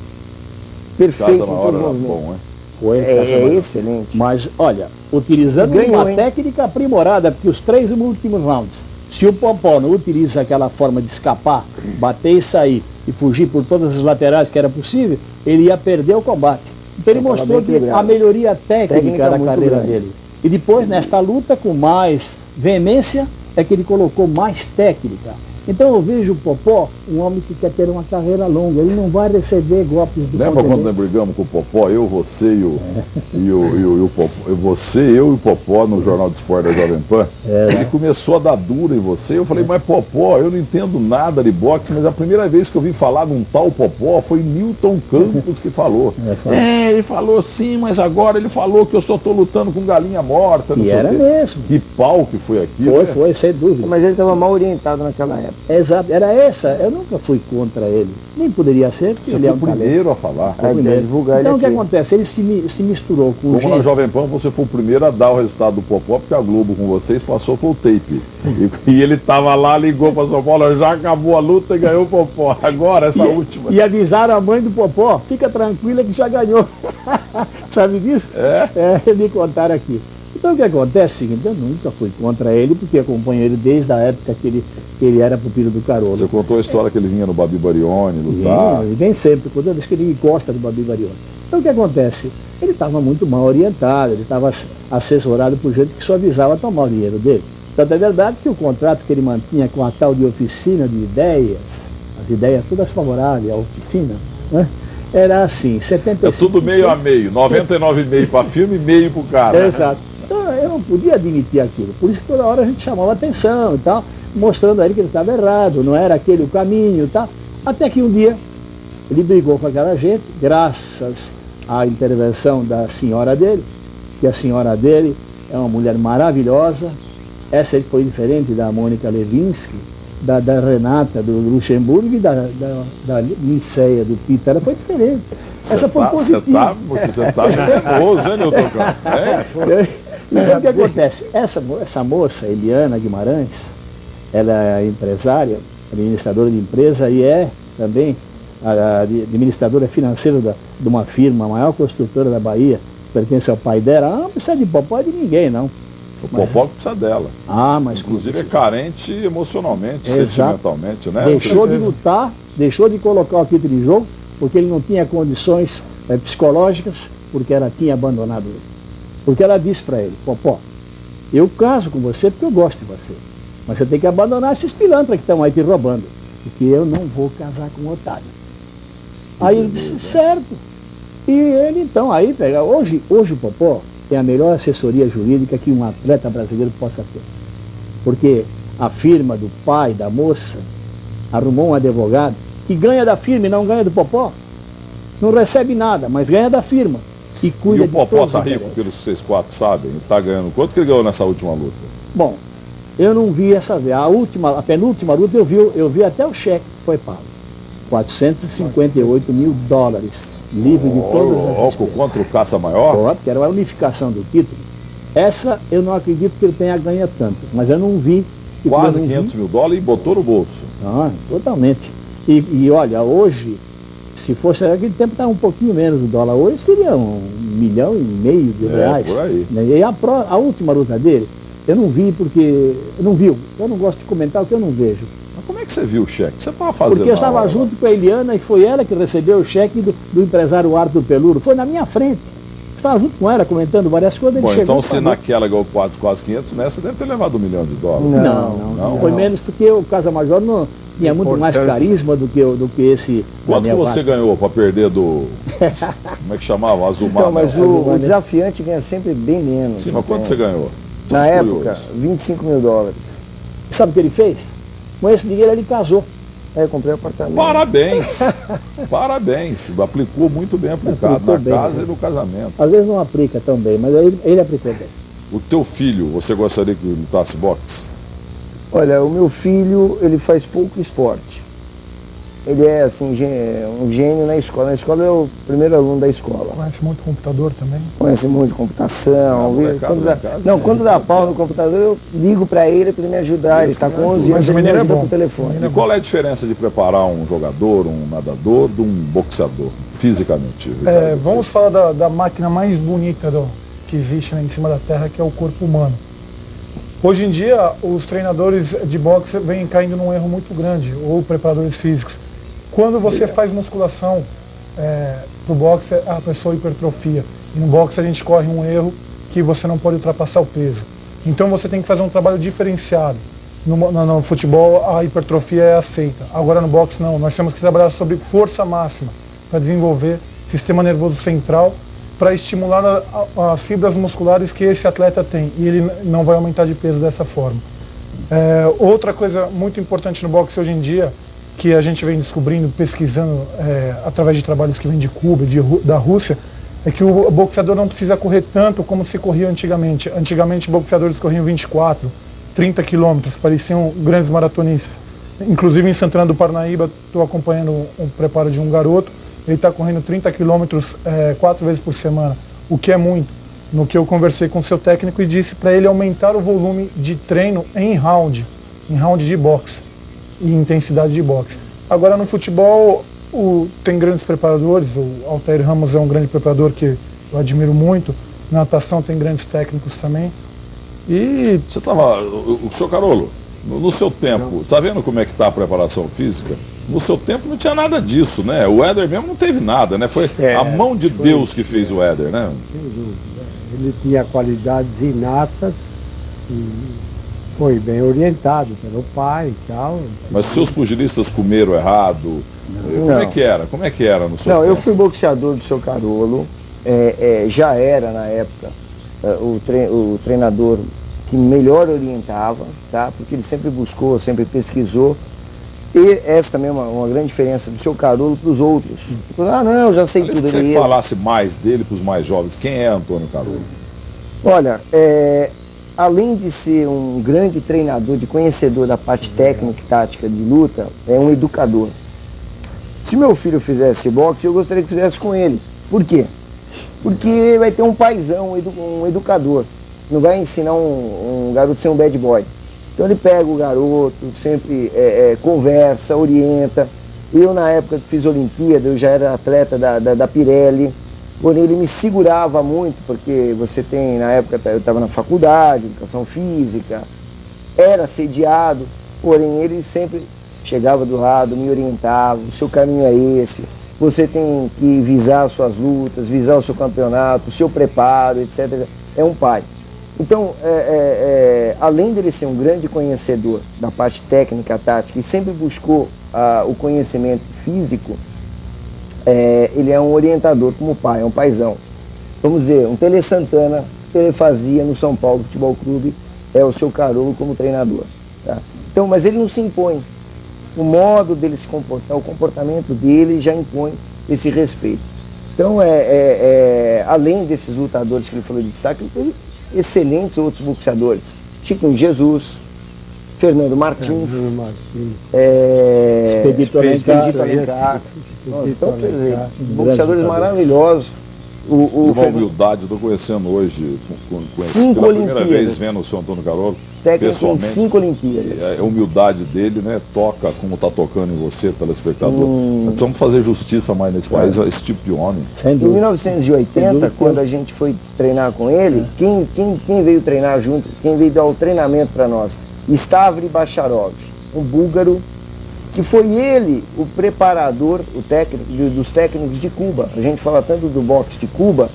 Perfeito em todos os movimentos. Bom, Foi excelente. Mas, olha, utilizando uma técnica aprimorada, porque os 3 últimos rounds, se o Popó não utiliza aquela forma de escapar, bater e sair e fugir por todas as laterais que era possível, ele ia perder o combate. Então ele mostrou a melhoria técnica da carreira dele. E depois, nesta luta, com mais veemência, é que ele colocou mais técnica. Então eu vejo o Popó um homem que quer ter uma carreira longa, ele não vai receber golpes do Lembra quando nós brigamos com o Popó, eu, você e o Popó, você, eu e o Popó no Jornal de Esporte da Jovem Pan? Ele começou a dar dura em você, eu falei, mas Popó, eu não entendo nada de boxe, mas a primeira vez que eu vi falar de um tal Popó foi Newton Campos que falou. Ele falou sim, mas agora ele falou que eu só estou lutando com galinha morta. E era mesmo. Que pau que foi aquilo. Foi, sem dúvida. Mas ele estava mal orientado naquela época. Exato, era essa. Eu nunca fui contra ele. Nem poderia ser, porque ele é um primeiro a falar. Então o que acontece? Ele se misturou com o Como na Jovem Pan você foi o primeiro a dar o resultado do Popó, porque a Globo com vocês passou por tape. E ele estava lá, ligou para São Paulo, já acabou a luta e ganhou o Popó. Agora, essa última. E avisaram a mãe do Popó, fica tranquila que já ganhou. Sabe disso? Me contaram aqui. Então o que acontece é o seguinte, eu nunca fui contra ele, porque acompanho ele desde a época que ele era pupilo do Carolo. Você contou a história que ele vinha no Babi Barione lutar? Ele vem sempre, toda vez que ele gosta do Babi Barione. Então o que acontece? Ele estava muito mal orientado, ele estava assessorado por gente que só avisava tomar o dinheiro dele. Tanto é verdade que o contrato que ele mantinha com a tal de oficina de ideias, as ideias todas favoráveis à oficina, né? Era assim, 75%. É tudo meio a meio, 99,5 para filme e meio para o cara. Exato. Então eu não podia admitir aquilo. Por isso que toda hora a gente chamava atenção e tal, mostrando a ele que ele estava errado, não era aquele o caminho e tal. Até que um dia ele brigou com aquela gente, graças à intervenção da senhora dele, que a senhora dele é uma mulher maravilhosa. Essa foi diferente da Mônica Levinsky, da Renata, do Luxemburgo e da Liceia, do Pita, foi diferente. Essa foi positiva. Você tá nervoso, hein, Nilton Campos? Então o que acontece? Essa moça, Eliana Guimarães, ela é empresária, administradora de empresa e é também a administradora financeira de uma firma, a maior construtora da Bahia, pertence ao pai dela. Ela não precisa de Popó de ninguém, não. O Popó precisa dela. Mas inclusive é carente emocionalmente, exato, sentimentalmente, né? Deixou de lutar, deixou de colocar o título de jogo, porque ele não tinha condições psicológicas, porque ela tinha abandonado ele. Porque ela disse para ele: Popó, eu caso com você porque eu gosto de você, mas você tem que abandonar esses pilantras que estão aí te roubando, porque eu não vou casar com um otário. Aí ele disse: certo. E ele então, aí pega, hoje o Popó tem a melhor assessoria jurídica que um atleta brasileiro possa ter. Porque a firma do pai da moça arrumou um advogado que ganha da firma e não ganha do Popó. Não recebe nada, mas ganha da firma. E cuida de todos. E o Popó tá rico, pelo que vocês quatro sabem, ele tá ganhando. Quanto que ele ganhou nessa última luta? Bom, eu não vi essa vez. A penúltima luta eu vi até o cheque que foi pago. 458 mil dólares. Livre de todas as despesas. Contra o Caça Maior? Que era a unificação do título. Essa eu não acredito que ele tenha ganho tanto, mas eu não vi. Quase 500 mil dólares e botou no bolso. Totalmente. E olha, hoje, se fosse aquele tempo, estava um pouquinho menos do dólar. Hoje seria R$1,5 milhão de reais. Por aí. E a última luta dele, eu não vi porque... Eu não gosto de comentar o que eu não vejo. Mas como é que você viu o cheque? Você estava fazendo? Porque eu estava junto com a Eliana e foi ela que recebeu o cheque do empresário Arthur Peluro. Foi na minha frente. Estava junto com ela, comentando várias coisas. Bom, então se naquela ganhou quase 500, nessa deve ter levado $1 milhão. Não. Foi menos porque o Casa Major não tinha muito mais carisma do que esse. Quanto que você ganhou para perder do... Como é que chamava? Azumar? Não, mas o desafiante ganha sempre bem menos. Sim, mas quanto você ganhou? Na época, $25 mil. Sabe o que ele fez? Com esse dinheiro ele casou. Eu comprei um apartamento. Parabéns! Parabéns! Aplicou muito bem aplicado na casa e no casamento. Às vezes não aplica tão bem, mas ele aplicou bem. O teu filho, você gostaria que lutasse boxe? Olha, o meu filho, ele faz pouco esporte. Ele é, assim, um gênio na escola. Na escola é o primeiro aluno da escola. Conhece muito computador também? Conhece muito computação. Quando dá pau no computador, eu ligo para ele me ajudar. Ele está com 11 anos, ele me ajuda por telefone. E qual é a diferença de preparar um jogador, um nadador, de um boxeador, fisicamente? Vamos falar da máquina mais bonita que existe em cima da Terra, que é o corpo humano. Hoje em dia, os treinadores de boxe vêm caindo num erro muito grande, ou preparadores físicos. Quando você faz musculação pro boxe, a pessoa hipertrofia. E no boxe a gente corre um erro que você não pode ultrapassar o peso. Então você tem que fazer um trabalho diferenciado. No futebol a hipertrofia é aceita. Agora no boxe não. Nós temos que trabalhar sobre força máxima para desenvolver sistema nervoso central, para estimular as fibras musculares que esse atleta tem. E ele não vai aumentar de peso dessa forma. Outra coisa muito importante no boxe hoje em dia, que a gente vem descobrindo, pesquisando através de trabalhos que vêm de Cuba, da Rússia, é que o boxeador não precisa correr tanto como se corria antigamente. Antigamente, boxeadores corriam 24, 30 quilômetros, pareciam grandes maratonistas. Inclusive em Santana do Parnaíba, estou acompanhando um preparo de um garoto, ele está correndo 30 quilômetros 4 vezes por semana, o que é muito. No que eu conversei com o seu técnico e disse para ele aumentar o volume de treino em round de boxe e intensidade de boxe. Agora no futebol tem grandes preparadores, o Altair Ramos é um grande preparador que eu admiro muito, na natação tem grandes técnicos também. E você estava, o senhor Carolo, no seu tempo, está vendo como é que está a preparação física? No seu tempo não tinha nada disso, né? O Éder mesmo não teve nada, né? Foi a mão de Deus que fez o Éder, né? Sem dúvida. Ele tinha qualidades inatas e foi bem orientado pelo pai e tal. Mas seus pugilistas comeram errado? Como é que era no seu tempo? Não, eu fui boxeador do seu Carolo, já era na época o treinador que melhor orientava, tá? Porque ele sempre buscou, sempre pesquisou. E essa também é uma grande diferença do seu Carolo para os outros. Eu já sei tudo. Se você falasse mais dele para os mais jovens, quem é Antônio Carolo? Olha, além de ser um grande treinador, de conhecedor da parte técnica e tática de luta, é um educador. Se meu filho fizesse boxe, eu gostaria que fizesse com ele. Por quê? Porque vai ter um paizão, um educador. Não vai ensinar um garoto a ser um bad boy. Então ele pega o garoto, sempre conversa, orienta. Eu, na época que fiz Olimpíada, eu já era atleta da Pirelli. Porém, ele me segurava muito, porque você tem, na época, eu estava na faculdade, educação física, era assediado, porém ele sempre chegava do lado, me orientava, o seu caminho é esse, você tem que visar as suas lutas, visar o seu campeonato, o seu preparo, etc. É um pai. Então, além dele ser um grande conhecedor da parte técnica, tática, e sempre buscou o conhecimento físico, ele é um orientador como pai, é um paizão. Vamos dizer, um Tele Santana que ele fazia no São Paulo Futebol Clube é o seu Carolo como treinador. Tá? Então, mas ele não se impõe. O modo dele se comportar, o comportamento dele já impõe esse respeito. Então, além desses lutadores que ele falou de destaque, ele teve excelentes outros boxeadores. Chico Jesus, Fernando Martins, Expedito Alencar. Então, boxeadores maravilhosos. Uma humildade, estou conhecendo hoje, pela primeira vez vendo o senhor Antônio Carolo, pessoalmente. Em 5 Olimpíadas. A humildade dele, né, toca como está tocando em você, telespectador. Precisamos fazer justiça mais nesse país a esse tipo de homem. Em 1980, quando a gente foi treinar com ele, quem veio treinar junto, quem veio dar o treinamento para nós? Stavri Bacharov, um búlgaro, que foi ele o preparador, o técnico dos técnicos de Cuba. A gente fala tanto do boxe de Cuba,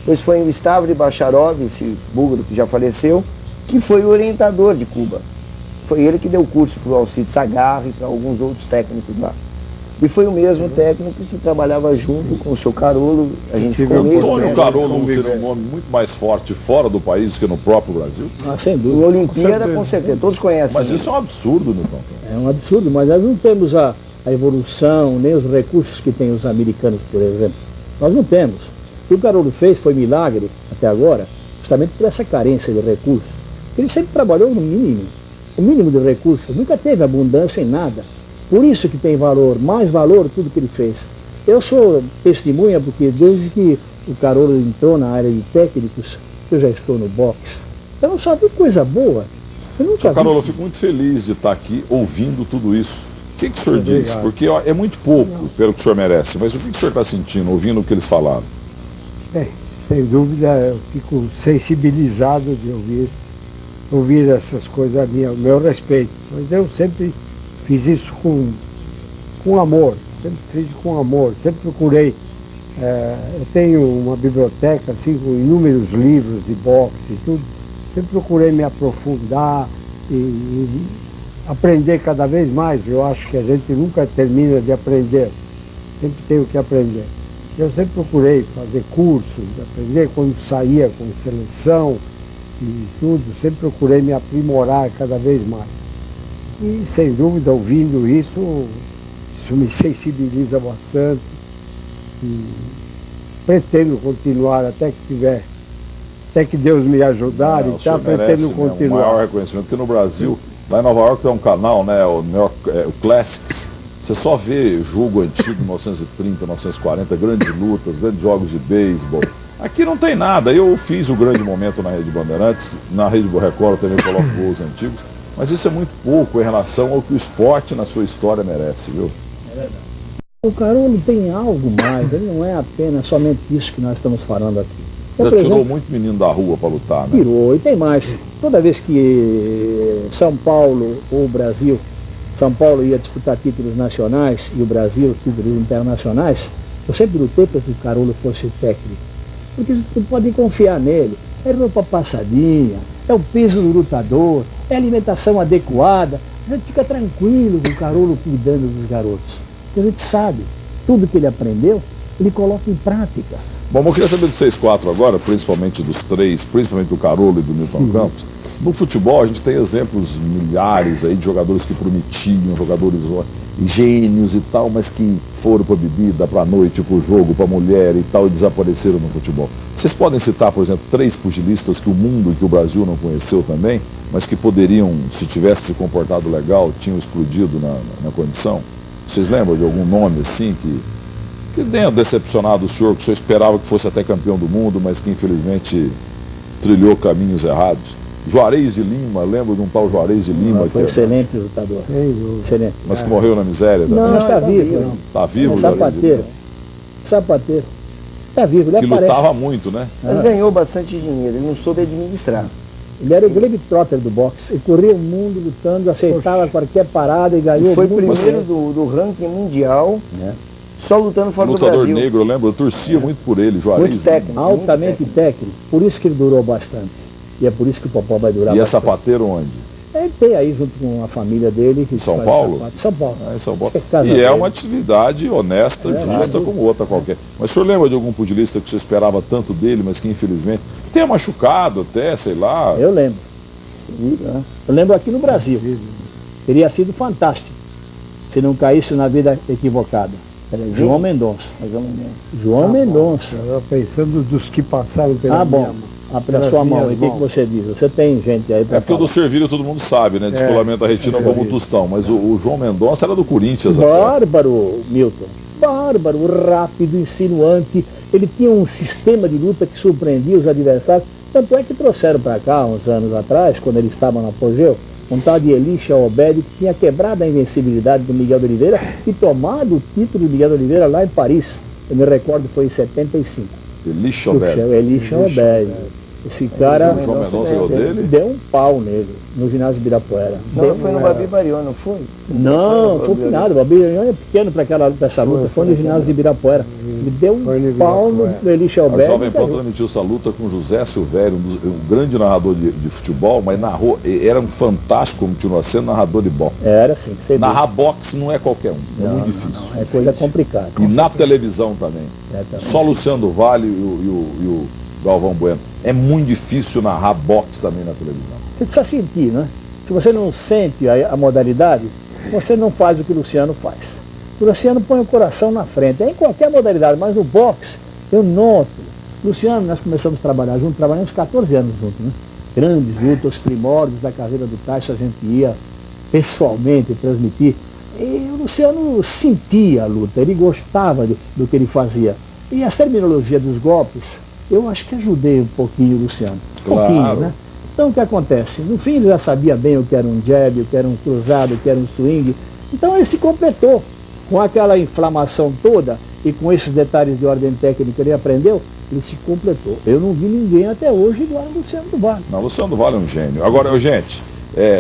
pois foi o Stavri Bacharov, esse búlgaro que já faleceu, que foi o orientador de Cuba. Foi ele que deu curso para o Alcides Agarra e para alguns outros técnicos lá. E foi o mesmo técnico que trabalhava junto com o seu Carolo. A gente ficou mesmo. Antônio Carolo seria um nome muito mais forte fora do país que no próprio Brasil. Sem dúvida. O Olimpíada, com certeza, todos conhecem. Mas isso é um absurdo, Nilton. É um absurdo, mas nós não temos a evolução, nem os recursos que têm os americanos, por exemplo. Nós não temos. O que o Carolo fez foi milagre até agora, justamente por essa carência de recursos. Ele sempre trabalhou no mínimo, o mínimo de recursos, nunca teve abundância em nada. Por isso que tem valor, mais valor tudo que ele fez. Eu sou testemunha porque desde que o Carolo entrou na área de técnicos, eu já estou no boxe. Eu só vi coisa boa. Eu nunca vi. Carolo, eu fico muito feliz de estar aqui ouvindo tudo isso. O que o senhor diz? Porque é muito pouco pelo que o senhor merece, mas o que o senhor está sentindo, ouvindo o que eles falaram? Sem dúvida, eu fico sensibilizado de ouvir essas coisas a meu respeito. Mas eu sempre fiz isso com amor, sempre procurei. Eu tenho uma biblioteca assim, com inúmeros livros de boxe e tudo, sempre procurei me aprofundar e aprender cada vez mais. Eu acho que a gente nunca termina de aprender, sempre tenho que aprender. Eu sempre procurei fazer cursos, aprender quando saía com seleção e tudo, sempre procurei me aprimorar cada vez mais. E, sem dúvida, ouvindo isso me sensibiliza bastante e pretendo continuar até que Deus me ajudar e tá, pretendo continuar. O maior reconhecimento, porque no Brasil, lá em Nova York tem um canal, né, o Classics, você só vê jogo antigo, 1930, 1940, grandes lutas, grandes jogos de beisebol. Aqui não tem nada. Eu fiz o grande momento na Rede Bandeirantes, na Rede Record eu também coloco gols antigos. Mas isso é muito pouco em relação ao que o esporte na sua história merece, viu? É verdade. O Carolo tem algo mais, ele não é apenas somente isso que nós estamos falando aqui. Já tirou muito menino da rua para lutar, né? Tirou, e tem mais. Toda vez que São Paulo ou o Brasil, São Paulo ia disputar títulos nacionais e o Brasil títulos internacionais, eu sempre lutei para que o Carolo fosse o técnico. Porque você pode confiar nele. É roupa passadinha, é o peso do lutador, é alimentação adequada. A gente fica tranquilo com o Carolo cuidando dos garotos. Porque a gente sabe, tudo que ele aprendeu, ele coloca em prática. Bom, eu queria saber dos 6-4 agora, principalmente dos três, principalmente do Carolo e do Nilton Campos. No futebol a gente tem exemplos milhares aí de jogadores que prometiam, jogadores... gênios e tal, mas que foram para bebida, para noite, para o jogo, para mulher e tal, e desapareceram no futebol. Vocês podem citar, por exemplo, 3 pugilistas que o mundo e que o Brasil não conheceu também, mas que poderiam, se tivesse se comportado legal, tinham explodido na condição? Vocês lembram de algum nome assim que tenha decepcionado o senhor, que o senhor esperava que fosse até campeão do mundo, mas que infelizmente trilhou caminhos errados? Juarez de Lima, lembro de um tal Juarez de Lima. Foi excelente lutador. Excelente. Mas que morreu na miséria também. Não, está vivo. Está vivo, Sapateiro. Sapateiro. Está vivo, ele que aparece. lutava muito, né? Mas ganhou bastante dinheiro, ele não soube administrar. Ele era o Globetrotter do boxe. Ele corria o mundo lutando, aceitava qualquer parada e ganhou. Foi muito primeiro do ranking mundial, só lutando fora do Lutador Brasil. negro, eu lembro, eu torcia muito por ele, Juarez. Muito técnico. Altamente técnico. Por isso que ele durou bastante. E é por isso que o Popó vai durar E é bastante. sapateiro onde? Ele tem aí junto com a família dele. Que São faz Paulo? sapato. São Paulo. Em São Paulo. Acho que é casa E é dele. uma atividade honesta, justa como outra qualquer. Mas o senhor lembra de algum pugilista que você esperava tanto dele, mas que infelizmente tenha machucado até, sei lá? Eu lembro. Eu lembro aqui no Brasil. Teria sido fantástico se não caísse na vida equivocada. Era João Mendonça. João Mendonça. Eu estava pensando dos que passaram pela minha mão. Pela Pelas sua mão. minhas E o que mãos. você diz? Você tem gente aí para É porque o do Servilho todo mundo sabe, né? Descolamento da retina como o Tostão. Mas o João Mendonça era do Corinthians até. Bárbaro, Milton. Bárbaro, rápido, insinuante. Ele tinha um sistema de luta que surpreendia os adversários. Tanto é que trouxeram para cá, uns anos atrás, quando ele estava no apogeu, um tal de Elisha Obed, que tinha quebrado a invencibilidade do Miguel de Oliveira e tomado o título do Miguel de Oliveira lá em Paris. Eu me recordo, foi em 75. Elisha Obed. Elisha Obed. Esse cara O João Mendonça ganhou dele? deu um pau nele, no ginásio Ibirapuera. Não, foi no Babi Barion, não foi? Não, foi nada. O Babi é pequeno para essa luta. Foi no ginásio de Ibirapuera. Ele deu um pau no Elisha A Obed. Jovem Pan transmitiu essa luta com José Silvério, um grande narrador de futebol, mas narrou, era um fantástico, continua sendo narrador de boxe. Era sim. Narrar boxe não é qualquer um, é muito difícil. É coisa complicada. E na televisão também. Também. Só Luciano do Vale e o Galvão Bueno. É muito difícil narrar boxe também na televisão. Você precisa sentir, né? Se você não sente a modalidade, você não faz o que o Luciano faz. O Luciano põe o coração na frente, é em qualquer modalidade, mas no boxe, eu noto. Luciano, nós começamos a trabalhar juntos, trabalhamos 14 anos juntos, né? Grandes lutas, os primórdios da carreira do Tyson, a gente ia pessoalmente transmitir. E o Luciano sentia a luta, ele gostava do que ele fazia. E a terminologia dos golpes, eu acho que ajudei um pouquinho o Luciano. Claro. Pouquinho, né? Então o que acontece? No fim ele já sabia bem o que era um jab, o que era um cruzado, o que era um swing. Então ele se completou com aquela inflamação toda e com esses detalhes de ordem técnica que ele aprendeu, ele se completou. Eu não vi ninguém até hoje igual ao Luciano do Vale. Não, Luciano do Vale é um gênio. Agora, gente,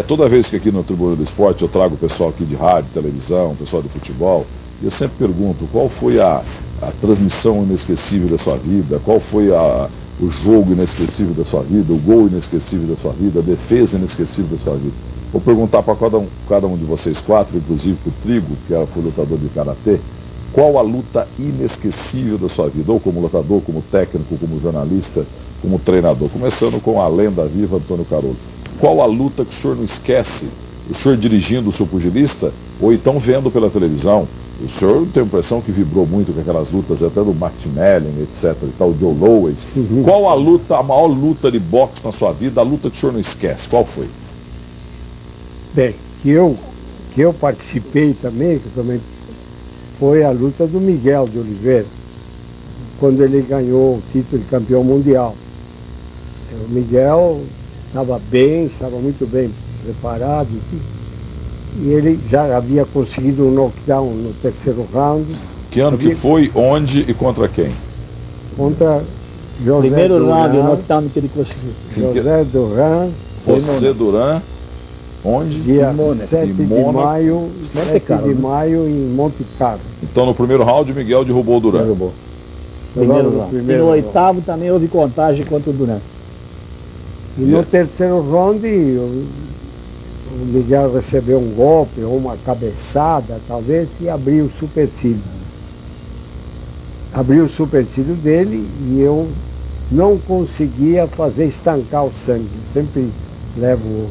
toda vez que aqui no Tribuna do Esporte eu trago o pessoal aqui de rádio, televisão, o pessoal de futebol, eu sempre pergunto qual foi a transmissão inesquecível da sua vida, qual foi o jogo inesquecível da sua vida, o gol inesquecível da sua vida, a defesa inesquecível da sua vida. Vou perguntar para cada um de vocês 4, inclusive para o Trigo, que foi lutador de karatê, qual a luta inesquecível da sua vida, ou como lutador, como técnico, como jornalista, como treinador, começando com a lenda viva Antônio Carollo. Qual a luta que o senhor não esquece, o senhor dirigindo o seu pugilista, ou então vendo pela televisão? O senhor tem a impressão que vibrou muito com aquelas lutas até do Maximilian, etc. e tal, Joe Louis. Qual a luta, a maior luta de boxe na sua vida, a luta que o senhor não esquece? Qual foi? Bem, que eu participei também, que também foi a luta do Miguel de Oliveira, quando ele ganhou o título de campeão mundial. O Miguel estava bem, estava muito bem preparado, e ele já havia conseguido um knockdown no terceiro round. Que ano que foi, onde e contra quem? Contra José Primeiro Duran, round, o knockdown que ele conseguiu. José Duran, José Duran, onde? dia Mônaco. 7 de Mônaco. maio, Monte 7 Carlo, de né? maio em Monte Carlo. Então no primeiro round, Miguel derrubou o Duran. Derrubou. Foi Primeiro logo no round. E primeiro no round. oitavo também houve contagem contra o Duran. E no terceiro round, o Miguel recebeu um golpe ou uma cabeçada, talvez, e abriu o supercílio. Abriu o supercílio dele e eu não conseguia fazer estancar o sangue. Sempre levo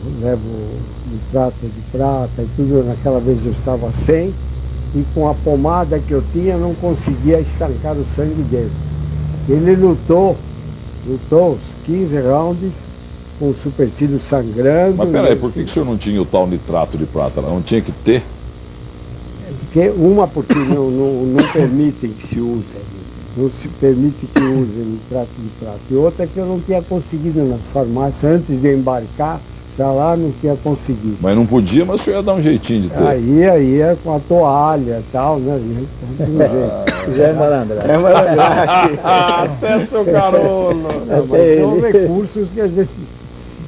nitrato de prata e tudo, naquela vez eu estava sem, e com a pomada que eu tinha não conseguia estancar o sangue dele. Ele lutou os 15 rounds com o supercílio sangrando. Mas peraí, por que o senhor não tinha o tal nitrato de prata? Não tinha que ter? Porque não permitem que se use, não se permite que use nitrato de prata. E outra que eu não tinha conseguido nas farmácias, antes de embarcar, já lá não tinha conseguido. Mas não podia, mas o senhor ia dar um jeitinho de ter. Aí é com a toalha e tal, né? Já é malandragem. É malandragem. Até seu Carolo! São recursos que a gente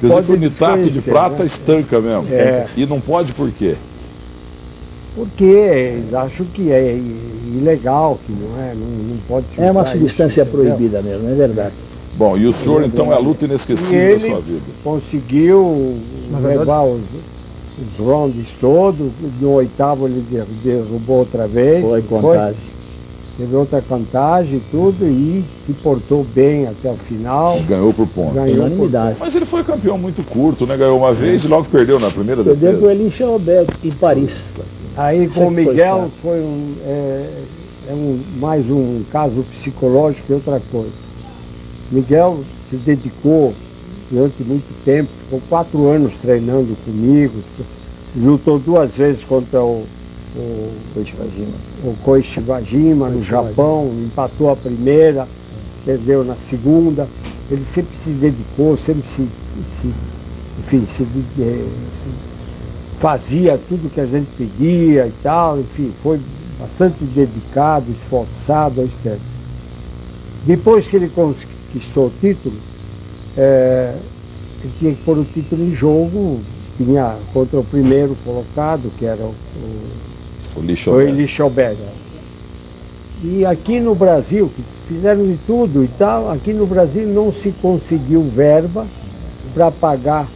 Quer dizer que o pode nitrato de desconhecer, prata né? estanca mesmo. É. E não pode por quê? Porque eles acham que é ilegal, que não pode se É uma usar substância isso, entendeu? proibida mesmo, é verdade. Bom, e o senhor então é a luta E inesquecível da ele sua vida. conseguiu Na verdade- levar os rounds todos, no oitavo ele derrubou outra vez. Foi contagem. Teve outra contagem e tudo, e se portou bem até o final. Ganhou por ponto. Ganhou por Unanimidade. Mas ele foi campeão muito curto, né? Ganhou uma vez e logo perdeu na primeira Perdeu pro defesa. Elie Chaubert em Paris. Aí com o Sempre foi Miguel chato. foi mais um caso psicológico e outra coisa. Miguel se dedicou durante muito tempo, ficou 4 anos treinando comigo, lutou 2 vezes contra o Koichi Wajima no Japão, empatou a primeira, perdeu na segunda. Ele sempre se dedicou, sempre fazia tudo que a gente pedia e tal, enfim, foi bastante dedicado, esforçado, etc. Depois que ele conquistou o título, ele tinha que pôr o título em jogo, tinha contra o primeiro colocado, que era O lixo. o Elie Chaubert. E aqui no Brasil, que fizeram de tudo e tal, aqui no Brasil não se conseguiu verba para pagar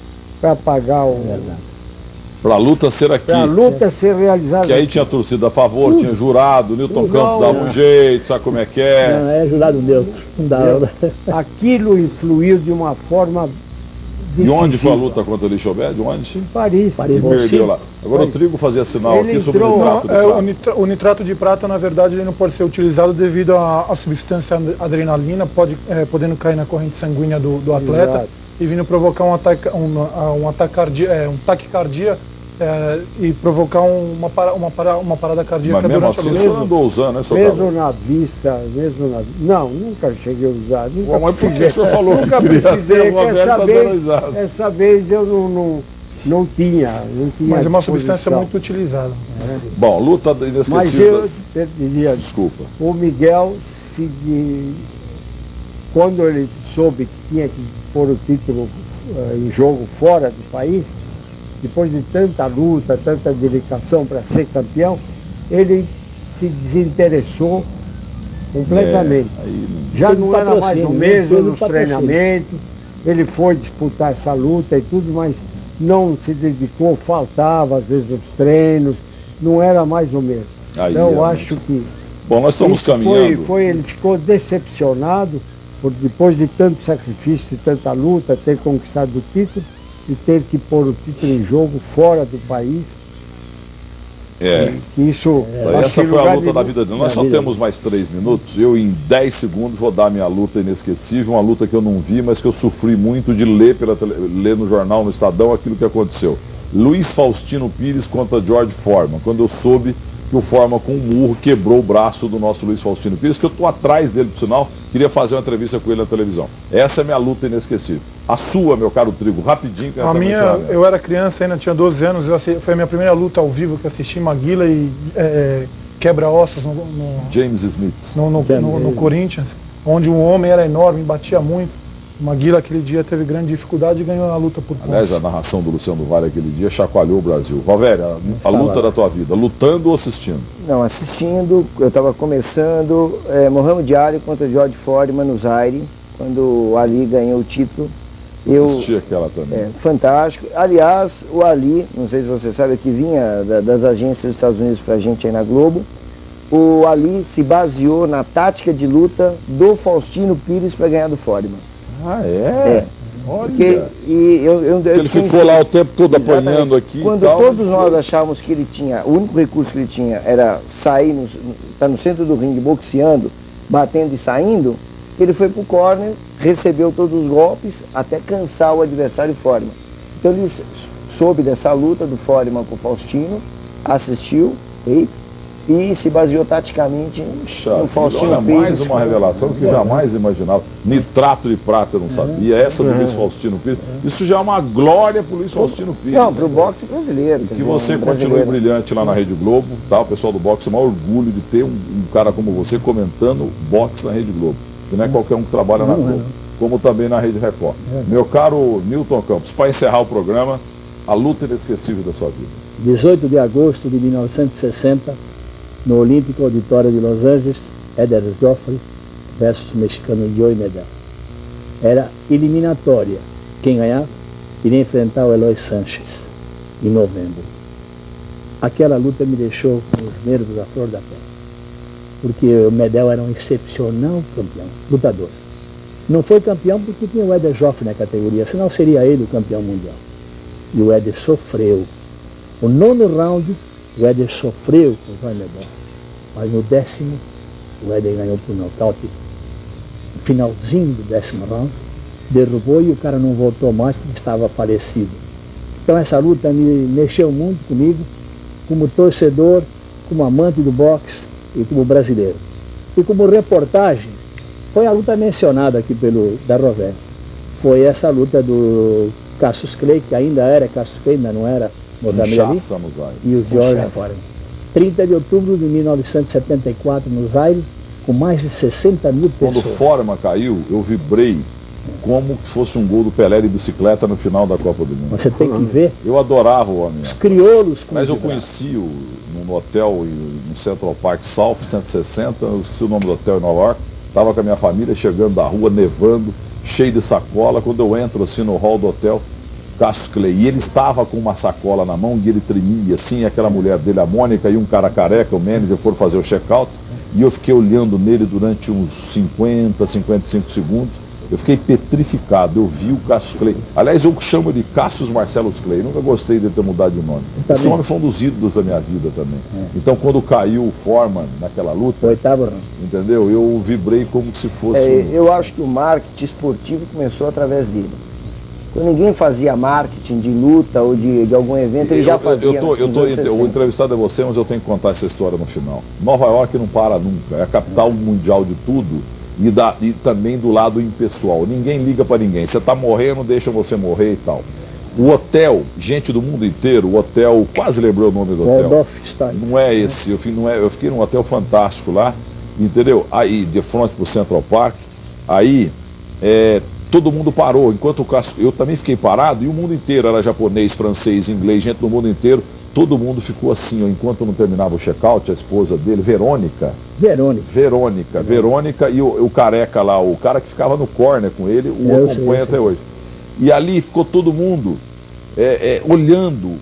Pra luta ser aqui. para a luta ser realizada. Que aí tinha torcida a favor, tinha jurado, Newton Não, Campos dava um jeito, sabe como é que é? Não, é jurado neutro. Não dá. Aquilo influiu de uma forma E onde foi a decisiva. luta contra o Lixobé? De onde? Em Paris. Paris. E perdeu Sim. lá. Agora o Trigo fazia sinal Ele aqui sobre o entrou- nitrato de Não, prata. o nitrato de prata, na verdade, ele não pode ser utilizado devido à substância adrenalina, podendo cair na corrente sanguínea do atleta Exato. e vindo provocar um taquicardia e provocar uma parada cardíaca Mas mesmo durante assim a o luta. senhor andou usando, né, seu Mesmo Carlos? na vista, não, nunca cheguei a usar. Nunca Bom, mas por que precisei. o senhor falou que Nunca queria precisei, ter uma que velha tá dando risada? essa vez eu não tinha. Mas é uma substância disposição. muito utilizada. Bom, luta Mas inesquecível. eu diria, Desculpa. o Miguel, quando ele soube que tinha que pôr o título em jogo fora do país, depois de tanta luta, tanta dedicação para ser campeão, ele se desinteressou completamente. Aí, Já Teve não era mais o patrocínio, né? mesmo Teve nos patrocínio. treinamentos, ele foi disputar essa luta e tudo, mas não se dedicou, faltava às vezes os treinos, não era mais o mesmo. aí, Então eu é. acho que Bom, nós estamos isso caminhando. ele ficou decepcionado por depois de tanto sacrifício e tanta luta, ter conquistado o título e ter que pôr o título em jogo fora do país. É. Isso Daí acho essa que foi a lugar luta de da vida dele. Nós só vida. temos mais 3 minutos. Eu, em 10 segundos, vou dar minha luta inesquecível. Uma luta que eu não vi, mas que eu sofri muito de ler, ler no jornal, no Estadão, aquilo que aconteceu. Luiz Faustino Pires contra George Foreman. Quando eu soube que o Foreman, com um murro, quebrou o braço do nosso Luiz Faustino Pires, que eu estou atrás dele, por sinal, queria fazer uma entrevista com ele na televisão. Essa é a minha luta inesquecível. A sua, meu caro Trigo, rapidinho. Que A minha, eu era criança ainda, tinha 12 anos, foi a minha primeira luta ao vivo que eu assisti Maguila e quebra-ossos James Smith. no Corinthians, onde um homem era enorme, batia muito. Maguila aquele dia teve grande dificuldade e ganhou na luta por Aliás, pontos. a narração do Luciano do Vale aquele dia chacoalhou o Brasil. Valvéria, a luta da tua vida, lutando ou assistindo? Não, assistindo, eu estava começando Mohamed Ali contra George Foreman no Zaire, quando o Ali ganhou o título. Eu assisti aquela também. Fantástico. Aliás, o Ali, não sei se você sabe, que vinha das agências dos Estados Unidos pra gente aí na Globo, o Ali se baseou na tática de luta do Faustino Pires para ganhar do Foreman. Ah, é? Porque, Olha. Ele tinha ficou lá o tempo todo Exatamente. apanhando aqui. Quando e tal, todos nós achávamos que ele tinha, o único recurso que ele tinha era sair, estar no centro do ringue boxeando, batendo e saindo, ele foi pro corner, recebeu todos os golpes, até cansar o adversário Foreman. Então ele soube dessa luta do Foreman com o Faustino, assistiu e se baseou taticamente no Faustino olha, Pires. mais uma revelação que eu jamais imaginava. Nitrato de prata eu não sabia, essa do Luiz Faustino Pires. Isso já é uma glória pro Luiz Faustino Pires. Não, pro boxe brasileiro. Que você continue brilhante lá na Rede Globo, tá? O pessoal do boxe é um orgulho de ter um cara como você comentando boxe na Rede Globo. Que não é qualquer um que trabalha na Globo, como também na Rede Record. Meu caro Newton Campos, para encerrar o programa, a luta inesquecível da sua vida. 18 de agosto de 1960, no Olímpico Auditório de Los Angeles, Eder Joffrey versus o mexicano Joey Medel. Era eliminatória. Quem ganhar iria enfrentar o Eloy Sanchez em novembro. Aquela luta me deixou com os nervos à flor da pele, porque o Medel era um excepcional campeão, lutador. Não foi campeão porque tinha o Eder Joffrey na categoria, senão seria ele o campeão mundial. E o Eder sofreu. O 9º round, o Eder sofreu com o Joey Medel. Mas no 10º, o Eder ganhou por nocaute. No finalzinho do 10º round, derrubou e o cara não voltou mais porque estava falecido. Então essa luta me mexeu muito comigo, como torcedor, como amante do boxe e como brasileiro. E como reportagem, foi a luta mencionada aqui pelo da Rovere. Foi essa luta do Cassius Clay, que ainda era Cassius Clay, ainda não era Mohamed Ali, e o George Foreman. 30 de outubro de 1974, no Zaire, com mais de 60 mil pessoas. Quando o Foreman caiu, eu vibrei como se fosse um gol do Pelé de bicicleta no final da Copa do Mundo. Você tem que ver. Eu adorava o homem. Os crioulos. Mas eu conheci num hotel no Central Park South, 160, eu esqueci o nome do hotel em Nova York. Estava com a minha família chegando da rua, nevando, cheio de sacola. Quando eu entro assim no hall do hotel, Cassius Clay, e ele estava com uma sacola na mão e ele tremia assim, aquela mulher dele, a Mônica, e um cara careca, o manager, foram fazer o check-out, e eu fiquei olhando nele durante uns 50, 55 segundos. Eu fiquei petrificado, eu vi o Cassius Clay. Aliás, eu chamo de Cassius Marcellus Clay, nunca gostei de ter mudado de nome. Esse nome foi um dos ídolos da minha vida também. Então, quando caiu o Foreman naquela luta, entendeu? Eu vibrei como se fosse... Eu acho que o marketing esportivo começou através dele. Quando ninguém fazia marketing de luta ou de algum evento, ele já fazia. O entrevistado é você, mas eu tenho que contar essa história no final. Nova York não para nunca, é a capital mundial de tudo. E também do lado impessoal. Ninguém liga para ninguém. Você está morrendo, deixa você morrer e tal. O hotel, gente do mundo inteiro, o hotel, quase lembrou o nome do hotel. Não é esse, eu fiquei num hotel fantástico lá, entendeu? Aí, de frente pro Central Park, aí todo mundo parou, enquanto o Cassius, eu também fiquei parado, e o mundo inteiro, era japonês, francês, inglês, gente do mundo inteiro, todo mundo ficou assim, ó, enquanto não terminava o check-out, a esposa dele, Verônica, e o careca lá, o cara que ficava no corner com ele, o acompanha até hoje. E ali ficou todo mundo olhando,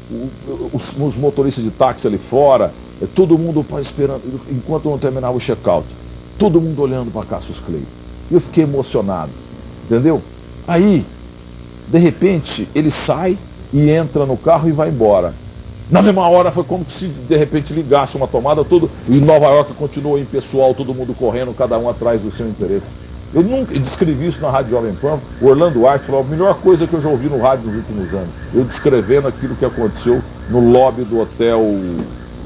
os motoristas de táxi ali fora, todo mundo esperando, enquanto não terminava o check-out, todo mundo olhando para Cassius Clay. Eu fiquei emocionado, entendeu? Aí, de repente, ele sai e entra no carro e vai embora. Na mesma hora foi como se de repente ligasse uma tomada, tudo, e Nova York continuou impessoal, todo mundo correndo, cada um atrás do seu interesse. Eu nunca descrevi isso na Rádio Jovem Pan. O Orlando Arte falou: a melhor coisa que eu já ouvi no rádio nos últimos anos. Eu descrevendo aquilo que aconteceu no lobby do hotel,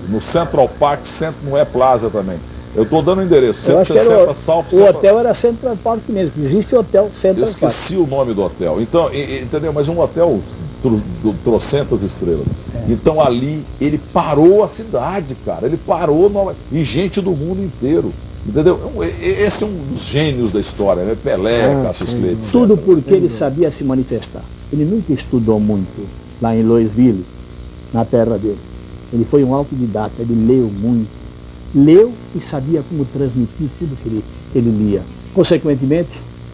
no Central Park, não é Plaza também. Eu estou dando o endereço, 160 South. O hotel era Central Park mesmo, existe o hotel Central Park. Eu esqueci o nome do hotel. Então, entendeu? Mas um hotel trocentas estrelas. Então ali ele parou a cidade, cara. Ele parou e gente do mundo inteiro. Entendeu? Esse é um dos gênios da história, né? Pelé, Cassius Clay, etc. Tudo porque ele sabia se manifestar. Ele nunca estudou muito lá em Louisville, na terra dele. Ele foi um autodidata, ele leu muito. Leu e sabia como transmitir tudo que ele lia. Consequentemente,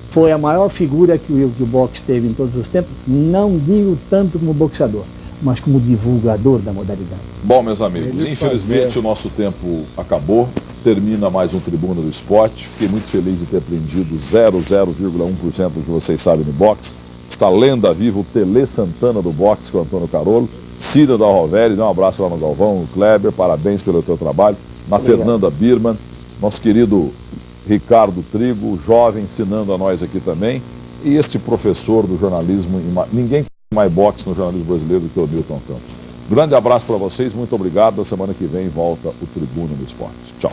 foi a maior figura que o boxe teve em todos os tempos, não digo tanto como boxeador, mas como divulgador da modalidade. Bom, meus amigos, infelizmente o nosso tempo acabou, termina mais um Tribuna do Esporte. Fiquei muito feliz de ter aprendido 0,1% do que vocês sabem no boxe. esta lenda viva, o Tele Santana do boxe com o Antônio Carolo, Cida da Roveri, dá um abraço lá no Galvão, no Kleber, parabéns pelo teu trabalho, na Fernanda Birman, nosso querido Ricardo Trigo, jovem, ensinando a nós aqui também, e este professor do jornalismo, ninguém tem mais boxe no jornalismo brasileiro do que o Newton Campos. Grande abraço para vocês, muito obrigado, na semana que vem volta o Tribuna do Esporte. Tchau.